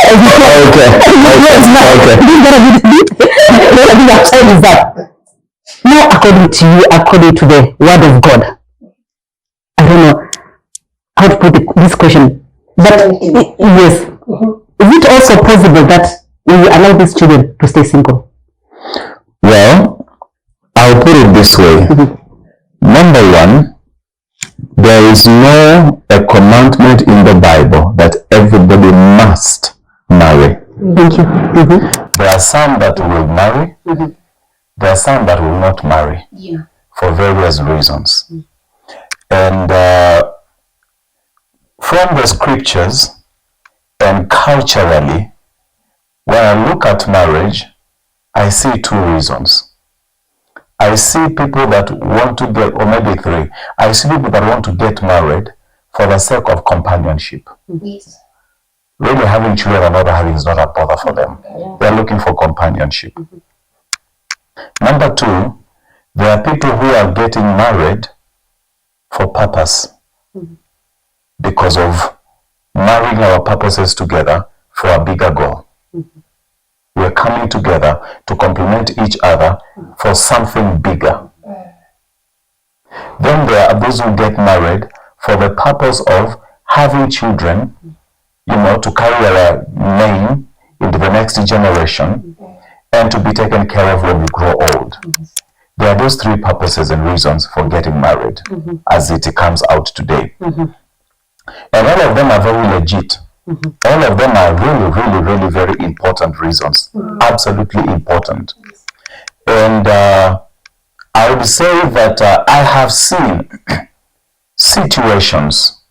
Speaker 1: Now, according to you, according to the word of God, I don't know how to put this question, but yes, is it also possible that we allow these children to stay single?
Speaker 5: Well, I'll put it this way. Number one, there is no a commandment in the Bible that everybody must marry.
Speaker 1: Thank you.
Speaker 5: There are some that will marry. There are some that will not marry for various reasons. And from the scriptures and culturally, when I look at marriage, I see two reasons. I see people that want to get, or maybe three. I see people that want to get married for the sake of companionship.
Speaker 3: Yes.
Speaker 5: Really having children or not having is not a bother for them. They're looking for companionship. Number two, there are people who are getting married for purpose. Because of marrying our purposes together for a bigger goal. We're coming together to complement each other for something bigger. Then there are those who get married for the purpose of having children, to carry our name into the next generation and to be taken care of when we grow old. There are those three purposes and reasons for getting married as it comes out today. And all of them are very legit. All of them are really, really, really very important reasons. Absolutely important. And I would say that I have seen situations,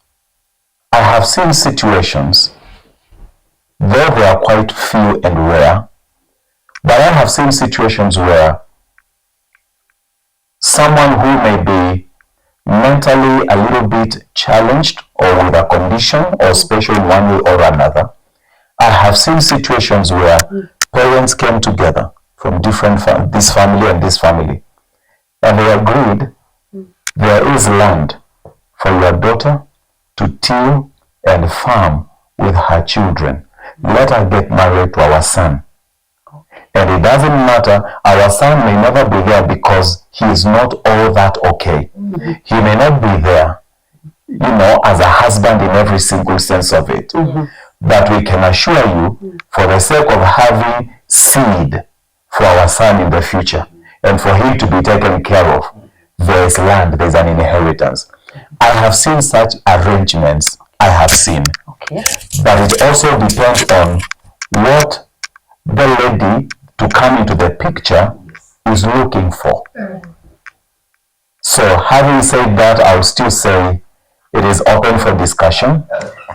Speaker 5: though they are quite few and rare, But I have seen situations where someone who may be mentally a little bit challenged or with a condition or special in one way or another, I have seen situations where parents came together from different this family and this family, and they agreed there is land for your daughter to till and farm with her children. Let her get married to our son. And it doesn't matter, our son may never be there because he is not all that okay. He may not be there, you know, as a husband in every single sense of it. But we can assure you, for the sake of having seed for our son in the future, and for him to be taken care of, there is land, there is an inheritance. I have seen such arrangements, I have seen.
Speaker 1: Okay.
Speaker 5: But it also depends on what the lady to come into the picture is looking for. So having said that, I will still say it is open for discussion.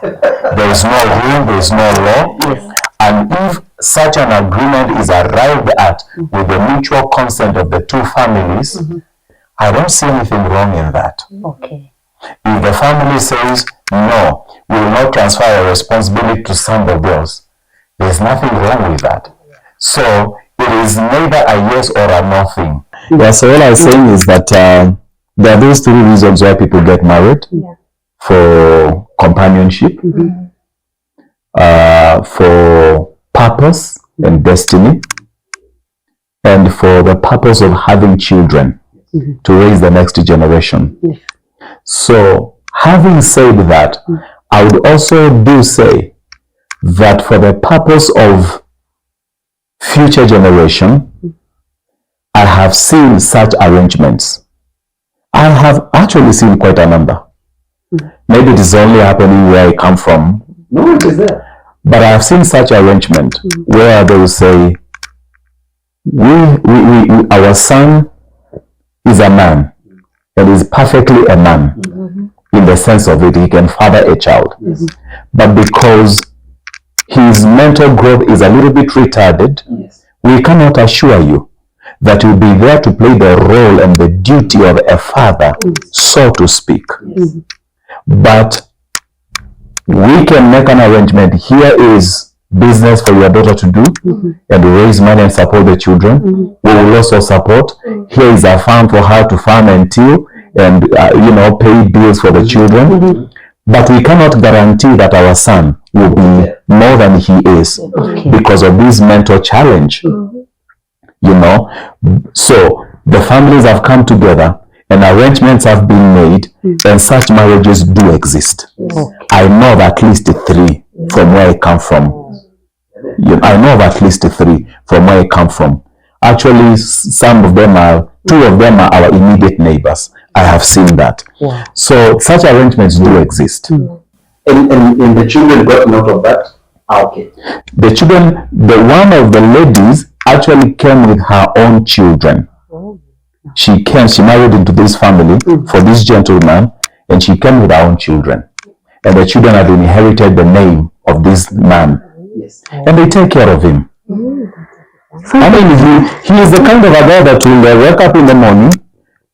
Speaker 5: There is no rule, there is no law. And if such an agreement is arrived at with the mutual consent of the two families, I don't see anything wrong in that.
Speaker 1: Okay.
Speaker 5: If the family says, no, we will not transfer our responsibility to somebody else, there's nothing wrong with that. So it is neither a yes or a no thing. Yeah, so all I'm saying is that there are those three reasons why people get married. For companionship, for purpose and destiny, and for the purpose of having children to raise the next generation. So having said that, I would also do say that for the purpose of future generation, I have seen such arrangements. I have actually seen quite a number. Maybe it is only happening where I come from.
Speaker 2: No, it is there.
Speaker 5: But I have seen such arrangement where they will say, our son is a man, and is perfectly a man in the sense of it, he can father a child. But because his mental growth is a little bit retarded, we cannot assure you that he will be there to play the role and the duty of a father, so to speak. But we can make an arrangement. Here is business for your daughter to do and raise money and support the children. We will also support. Here is a farm for her to farm and till and you know, pay bills for the children. But we cannot guarantee that our son will be more than he is because of this mental challenge. You know, so the families have come together and arrangements have been made, and such marriages do exist. I know of at least 3 from where I come from. I know of at least 3 from where I come from. Actually, some of them are, 2 of them are our immediate neighbors. I have seen that. So such arrangements do exist.
Speaker 2: And the children got note of that? Okay.
Speaker 5: The children, one of the ladies actually came with her own children. She married into this family for this gentleman, and she came with her own children. And the children had inherited the name of this man. And they take care of him. I mean, he is the kind of a guy that will wake up in the morning,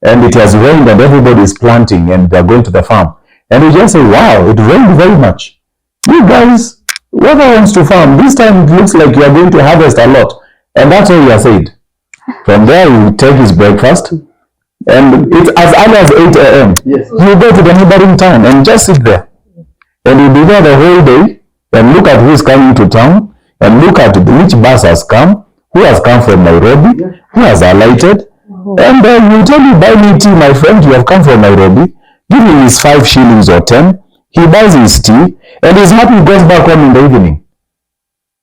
Speaker 5: and it has rained and everybody is planting and they're going to the farm. And you just say, wow, it rained very much. You guys, whoever wants to farm, this time it looks like you are going to harvest a lot. And that's all he has said. From there, he will take his breakfast, and it's as early as 8 a.m. He will go to the neighboring town and just sit there. And he'll be there the whole day and look at who is coming to town and look at which bus has come, who has come from Nairobi, who has alighted. And he will tell you, buy me tea, my friend, you have come from Nairobi. Give him his 5 shillings or 10. He buys his tea and he's happy, he goes back home in the evening.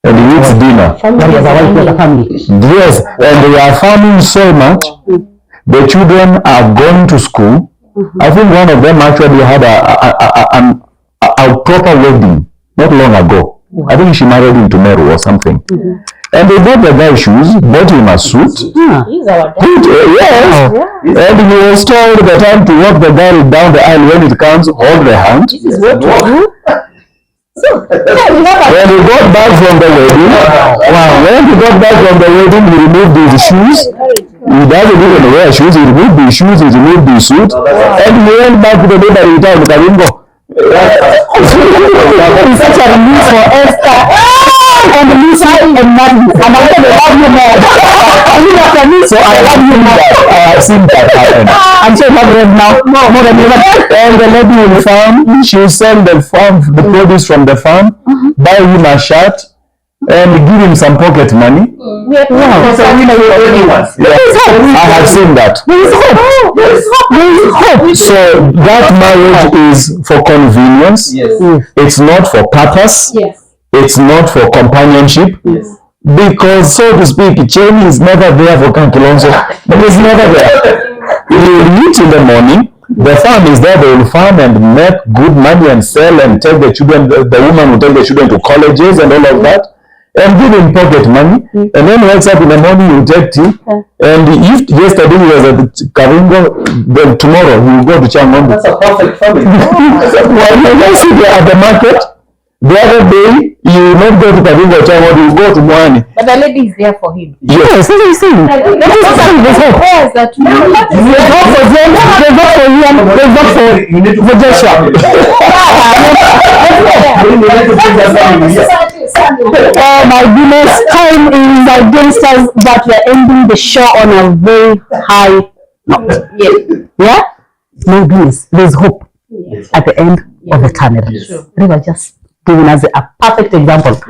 Speaker 5: And he eats dinner. Yes, and they are farming so much. The children are going to school. I think one of them actually had a proper wedding not long ago. I think she married him to Meru or something. And they bought the guy shoes, bought him a suit.
Speaker 4: He's our dad.
Speaker 5: Yes. And he was told the time to walk the girl down the aisle. When it comes, hold the hand. When he got back from the wedding, he removed his shoes. He doesn't even wear shoes. He removed his shoes. He removed his suit, and he went back to the neighboring town.
Speaker 1: It's such a relief for Esther and Lisa and Martin. And I'm going to love you more. So I love you more.
Speaker 5: I've seen that happen.
Speaker 1: I'm sure you have read now more than ever.
Speaker 5: And the lady in the farm, she'll sell the produce from the farm, buy him a shirt, and give him some pocket money.
Speaker 1: Wow.
Speaker 5: I have seen that.
Speaker 1: There is hope.
Speaker 5: So that marriage is for convenience.
Speaker 2: Yes.
Speaker 5: It's not for purpose.
Speaker 3: Yes.
Speaker 5: It's not for companionship.
Speaker 2: Yes.
Speaker 5: Because, so to speak, Cheney is never there for Kankilonzo. He's never there. He will meet in the morning. The farm is there. They will farm and make good money and sell and take the children. The woman will take the children to colleges and all of that. And give him pocket money, and then wakes up in the morning, you take tea, and if yesterday he was at Karingo, then tomorrow he will go to Changondo.
Speaker 2: That's a perfect family.
Speaker 5: Well, you don't see there at the market. The other day, you will not go to Karingo or Changondo, you will go to Mwani.
Speaker 4: But the lady is there for him.
Speaker 5: Yes,
Speaker 1: That's what I'm saying. There's hope.
Speaker 4: That
Speaker 1: There's hope for them. There's hope for you. There's hope for Joshua. Oh my goodness, time is against us, but we're ending the show on a very high note. Yeah? My goodness, there's hope at the end of the tunnel. They were just giving us a perfect example.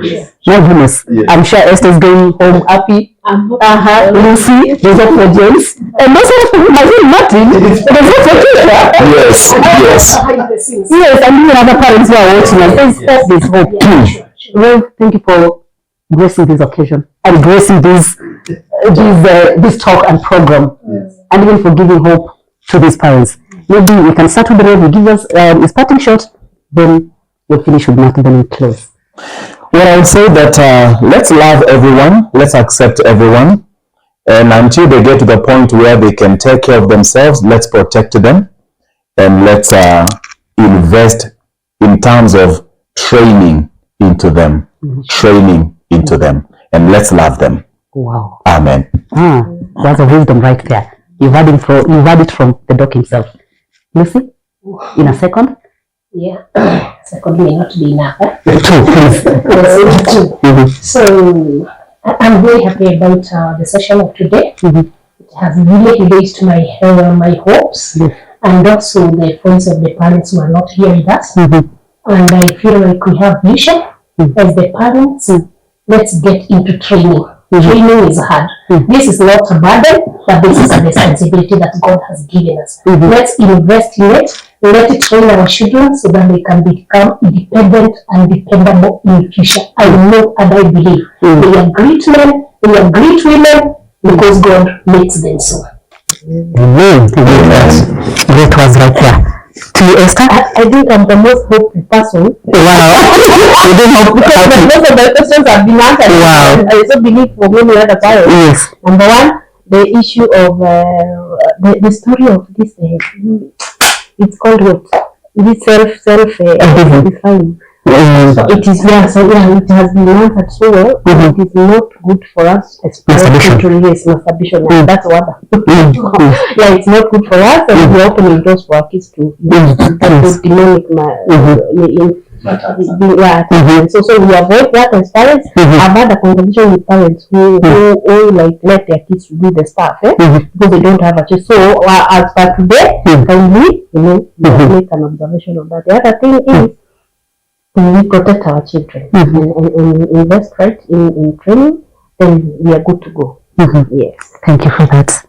Speaker 1: My goodness, I'm sure Esther is going home happy. Lucy, there's hope for James. And also for Martin, there's hope for Keisha.
Speaker 5: Yes.
Speaker 1: Yes, and even other parents who are watching us, there's hope. Well, thank you for gracing this occasion and gracing this talk and program, and even for giving hope to these parents. Maybe we can start with the Lord. You give us a starting shot, then we'll finish with Martin, then we close.
Speaker 5: Well, I would say that let's love everyone, let's accept everyone, and until they get to the point where they can take care of themselves, let's protect them, and let's invest in terms of training into them, and let's love them.
Speaker 1: Wow.
Speaker 5: Amen.
Speaker 1: That's a wisdom right there. You've had it from the doc himself. Lucy, in a second.
Speaker 3: Yeah. Second may not be enough. So I'm very happy about the session of today. It has really raised my hopes, and also the voice of the parents who are not here with us. And I feel like we have vision as the parents. Let's get into training. Training is hard. This is not a burden, but this is a responsibility that God has given us. Let's invest in it. Let it train our children so that they can become independent and dependable in the future. I know and I believe they are great men, they are great women, because God makes them so.
Speaker 1: Amen. Great was right there. To you, Esther?
Speaker 4: I think I'm the most hopeful person.
Speaker 1: Wow. You didn't hope
Speaker 4: Because most of the questions have been answered.
Speaker 1: Wow.
Speaker 4: I also believe for many other parents.
Speaker 1: Yes.
Speaker 4: Number one, the issue of the story of this. It's called what? This self-defined. It is, it has been answered so well. It is not good for us as parents to release masturbation. That's what. It's not good for us, and we're opening doors for our kids to demonic So we avoid that as parents. I've had a conversation with parents who like let their kids do the stuff, because they don't have a choice. So as per today, can we, make an observation of that. The other thing is, we protect our children and invest right in training, then we are good to go. Yes.
Speaker 1: Thank you for that.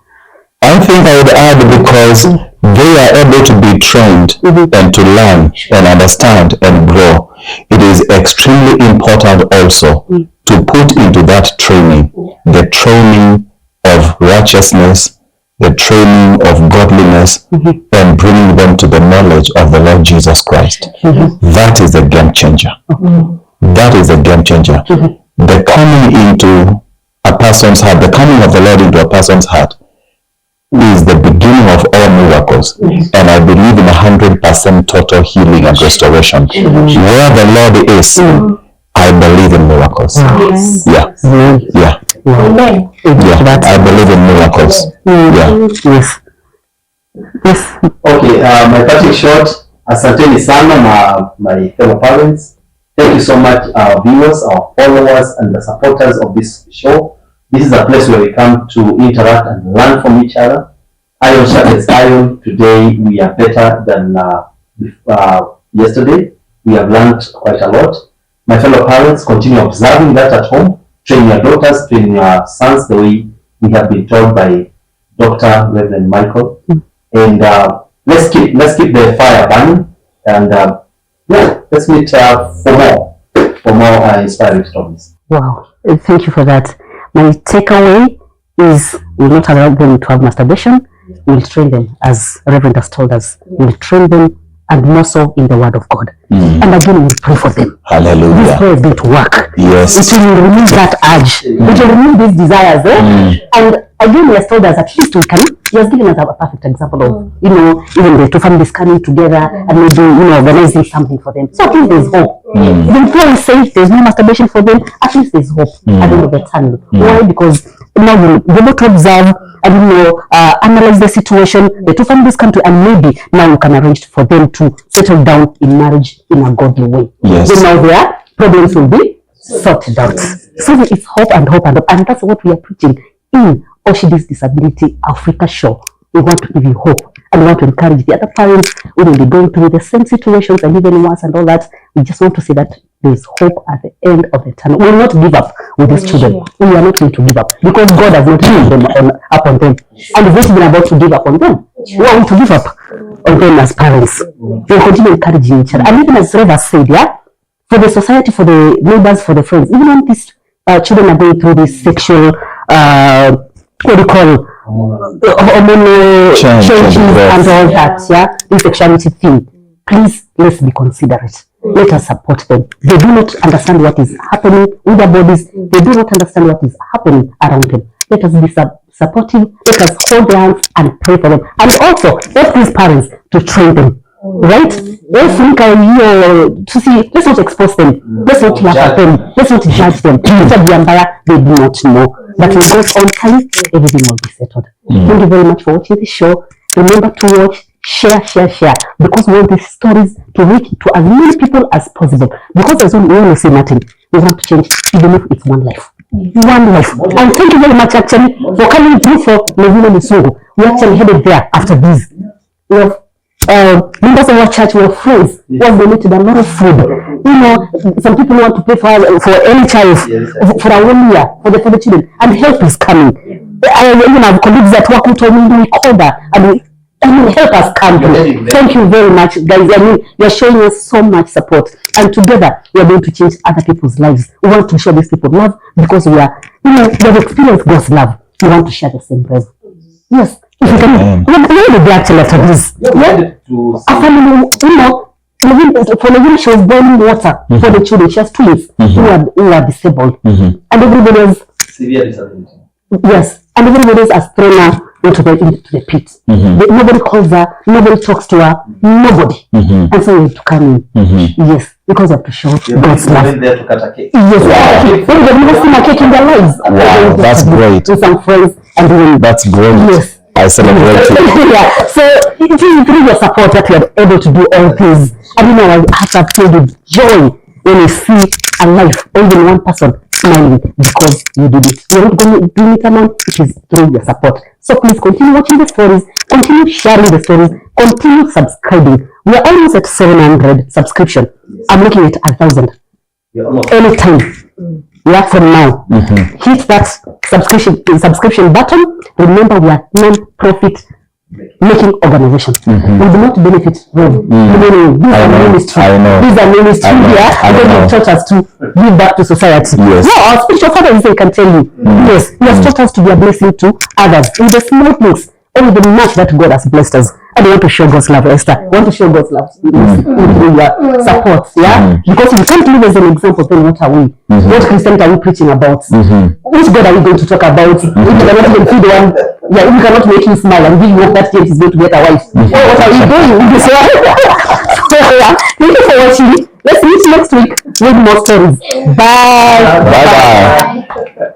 Speaker 5: I think I would add, because they are able to be trained and to learn and understand and grow, it is extremely important also to put into that training the training of righteousness, the training of godliness, and bringing them to the knowledge of the Lord Jesus Christ. That is a game changer. That is a game changer. The coming into a person's heart, the coming of the Lord into a person's heart, is the beginning of all miracles. miracles, and I believe in 100% total healing and restoration. Where the Lord is, I believe in miracles. Yeah.
Speaker 3: Amen.
Speaker 5: Yeah, I believe in miracles.
Speaker 1: Yes. Yes.
Speaker 2: Okay, my parting shot. Asanteni sana, my fellow parents. Thank you so much, our viewers, our followers, and the supporters of this show. This is a place where we come to interact and learn from each other. Iron sharpens iron. Today we are better than yesterday. We have learned quite a lot. My fellow parents, continue observing that at home. Train your daughters, train your sons the way we have been told by Dr. Reverend Michael. And let's keep the fire burning. And let's meet for more inspiring stories.
Speaker 1: Wow. Thank you for that. My takeaway is we'll not allow them to have masturbation. We'll train them, as Reverend has told us. We'll train them, and more so in the Word of God. And again, we'll pray for them.
Speaker 5: Hallelujah.
Speaker 1: This prayer is going to work.
Speaker 5: Yes.
Speaker 1: It will remove that urge. It will remove these desires. And again, he has told us at least we can. He has given us a perfect example of, even the two families coming together and maybe, organizing something for them. So at least there's hope. Even though we say there's no masturbation for them, at least there's hope at the end of the tunnel. Why? Because now we'll be able to observe and analyze the situation. The two families come to, and maybe now we can arrange for them to settle down in marriage in a godly way.
Speaker 5: Yes.
Speaker 1: Then now their problems will be sorted out. So it's hope and hope and hope, and that's what we are preaching in Oshidi's Disability Africa show. We want to give you hope, and we want to encourage the other parents who will be going through the same situations and even worse and all that. We just want to say that there is hope at the end of the tunnel. We will not give up with these children. We are not going to give up because God has not given them up on them, and we've not been about to give up on them. We are going to give up on them as parents. We will continue encouraging each other, and even as Reva said, for the society, for the neighbors, for the friends, even when these children are going through this sexual what do you call hormonal changes and all that, this sexuality thing, please, let's be considerate. Let us support them. They do not understand what is happening with their bodies. They do not understand what is happening around them. Let us be supportive. Let us hold their hands and pray for them. And also, help these parents to train them. Right? Let's look to see, let's not expose them. Let's not laugh at them. Let's not judge them. They do not know. But with God's own time, everything will be settled. Thank you very much for watching this show. Remember to watch, share, because we want these stories to reach to as many people as possible. Because as we only say nothing, we want to change, even if it's one life. One life. And thank you very much actually for coming through for Levina Musungu. We actually headed there after this. We have members of our church, we have friends who have donated a lot of food. Some people want to pay for any child for a 1 year for the children, and help is coming. I even have colleagues at work who told me we called her and help us come through. Thank you very much, guys. You're showing us so much support, and together we are going to change other people's lives. We want to show these people love because we are, we have experienced God's love. We want to share the same breath. Yes. If you can, where did they actually after this? A family, for Levina, she was boiling water for the children. She has twins who are disabled, and everybody else severe disability. Yes, and everybody else has thrown her into the pit. Nobody calls her, nobody talks to her, nobody. And so we have to come in. Yes, because we have to show God's love.
Speaker 2: There to cut a cake.
Speaker 1: Yes, they've never seen a cake in their lives.
Speaker 5: Wow, that's great.
Speaker 1: With some friends and then
Speaker 5: that's great.
Speaker 1: Yes.
Speaker 5: I celebrate you.
Speaker 1: So it is through your support that we are able to do all things. And our hearts are filled with joy when we see a life, or even one person smiling because you did it. You're not going to do it alone. It is through your support. So please continue watching the stories, continue sharing the stories, continue subscribing. We are almost at 700 subscription. I'm looking at 1,000. Anytime. Yeah, from now. Hit that subscription button. Remember, we are non-profit making organization. We do not benefit from these are ministry. These are ministry here. Because you have taught us to give back to society.
Speaker 5: Yes.
Speaker 1: No, our spiritual father can tell you. Yes, he has taught us to be a blessing to others in the small things, or with the much that God has blessed us. I don't want to show God's love, Esther. I want to show God's love in your support, yeah? Because if you can't live as an example, then what are we? What Christianity are we preaching about? Which God are we going to talk about? We cannot even feed one, yeah, we cannot make you smile and give you hope that James is going to get a wife. What are we doing in this one? So, yeah, thank you for watching. Let's meet next week with more stories. Bye.
Speaker 5: Bye-bye.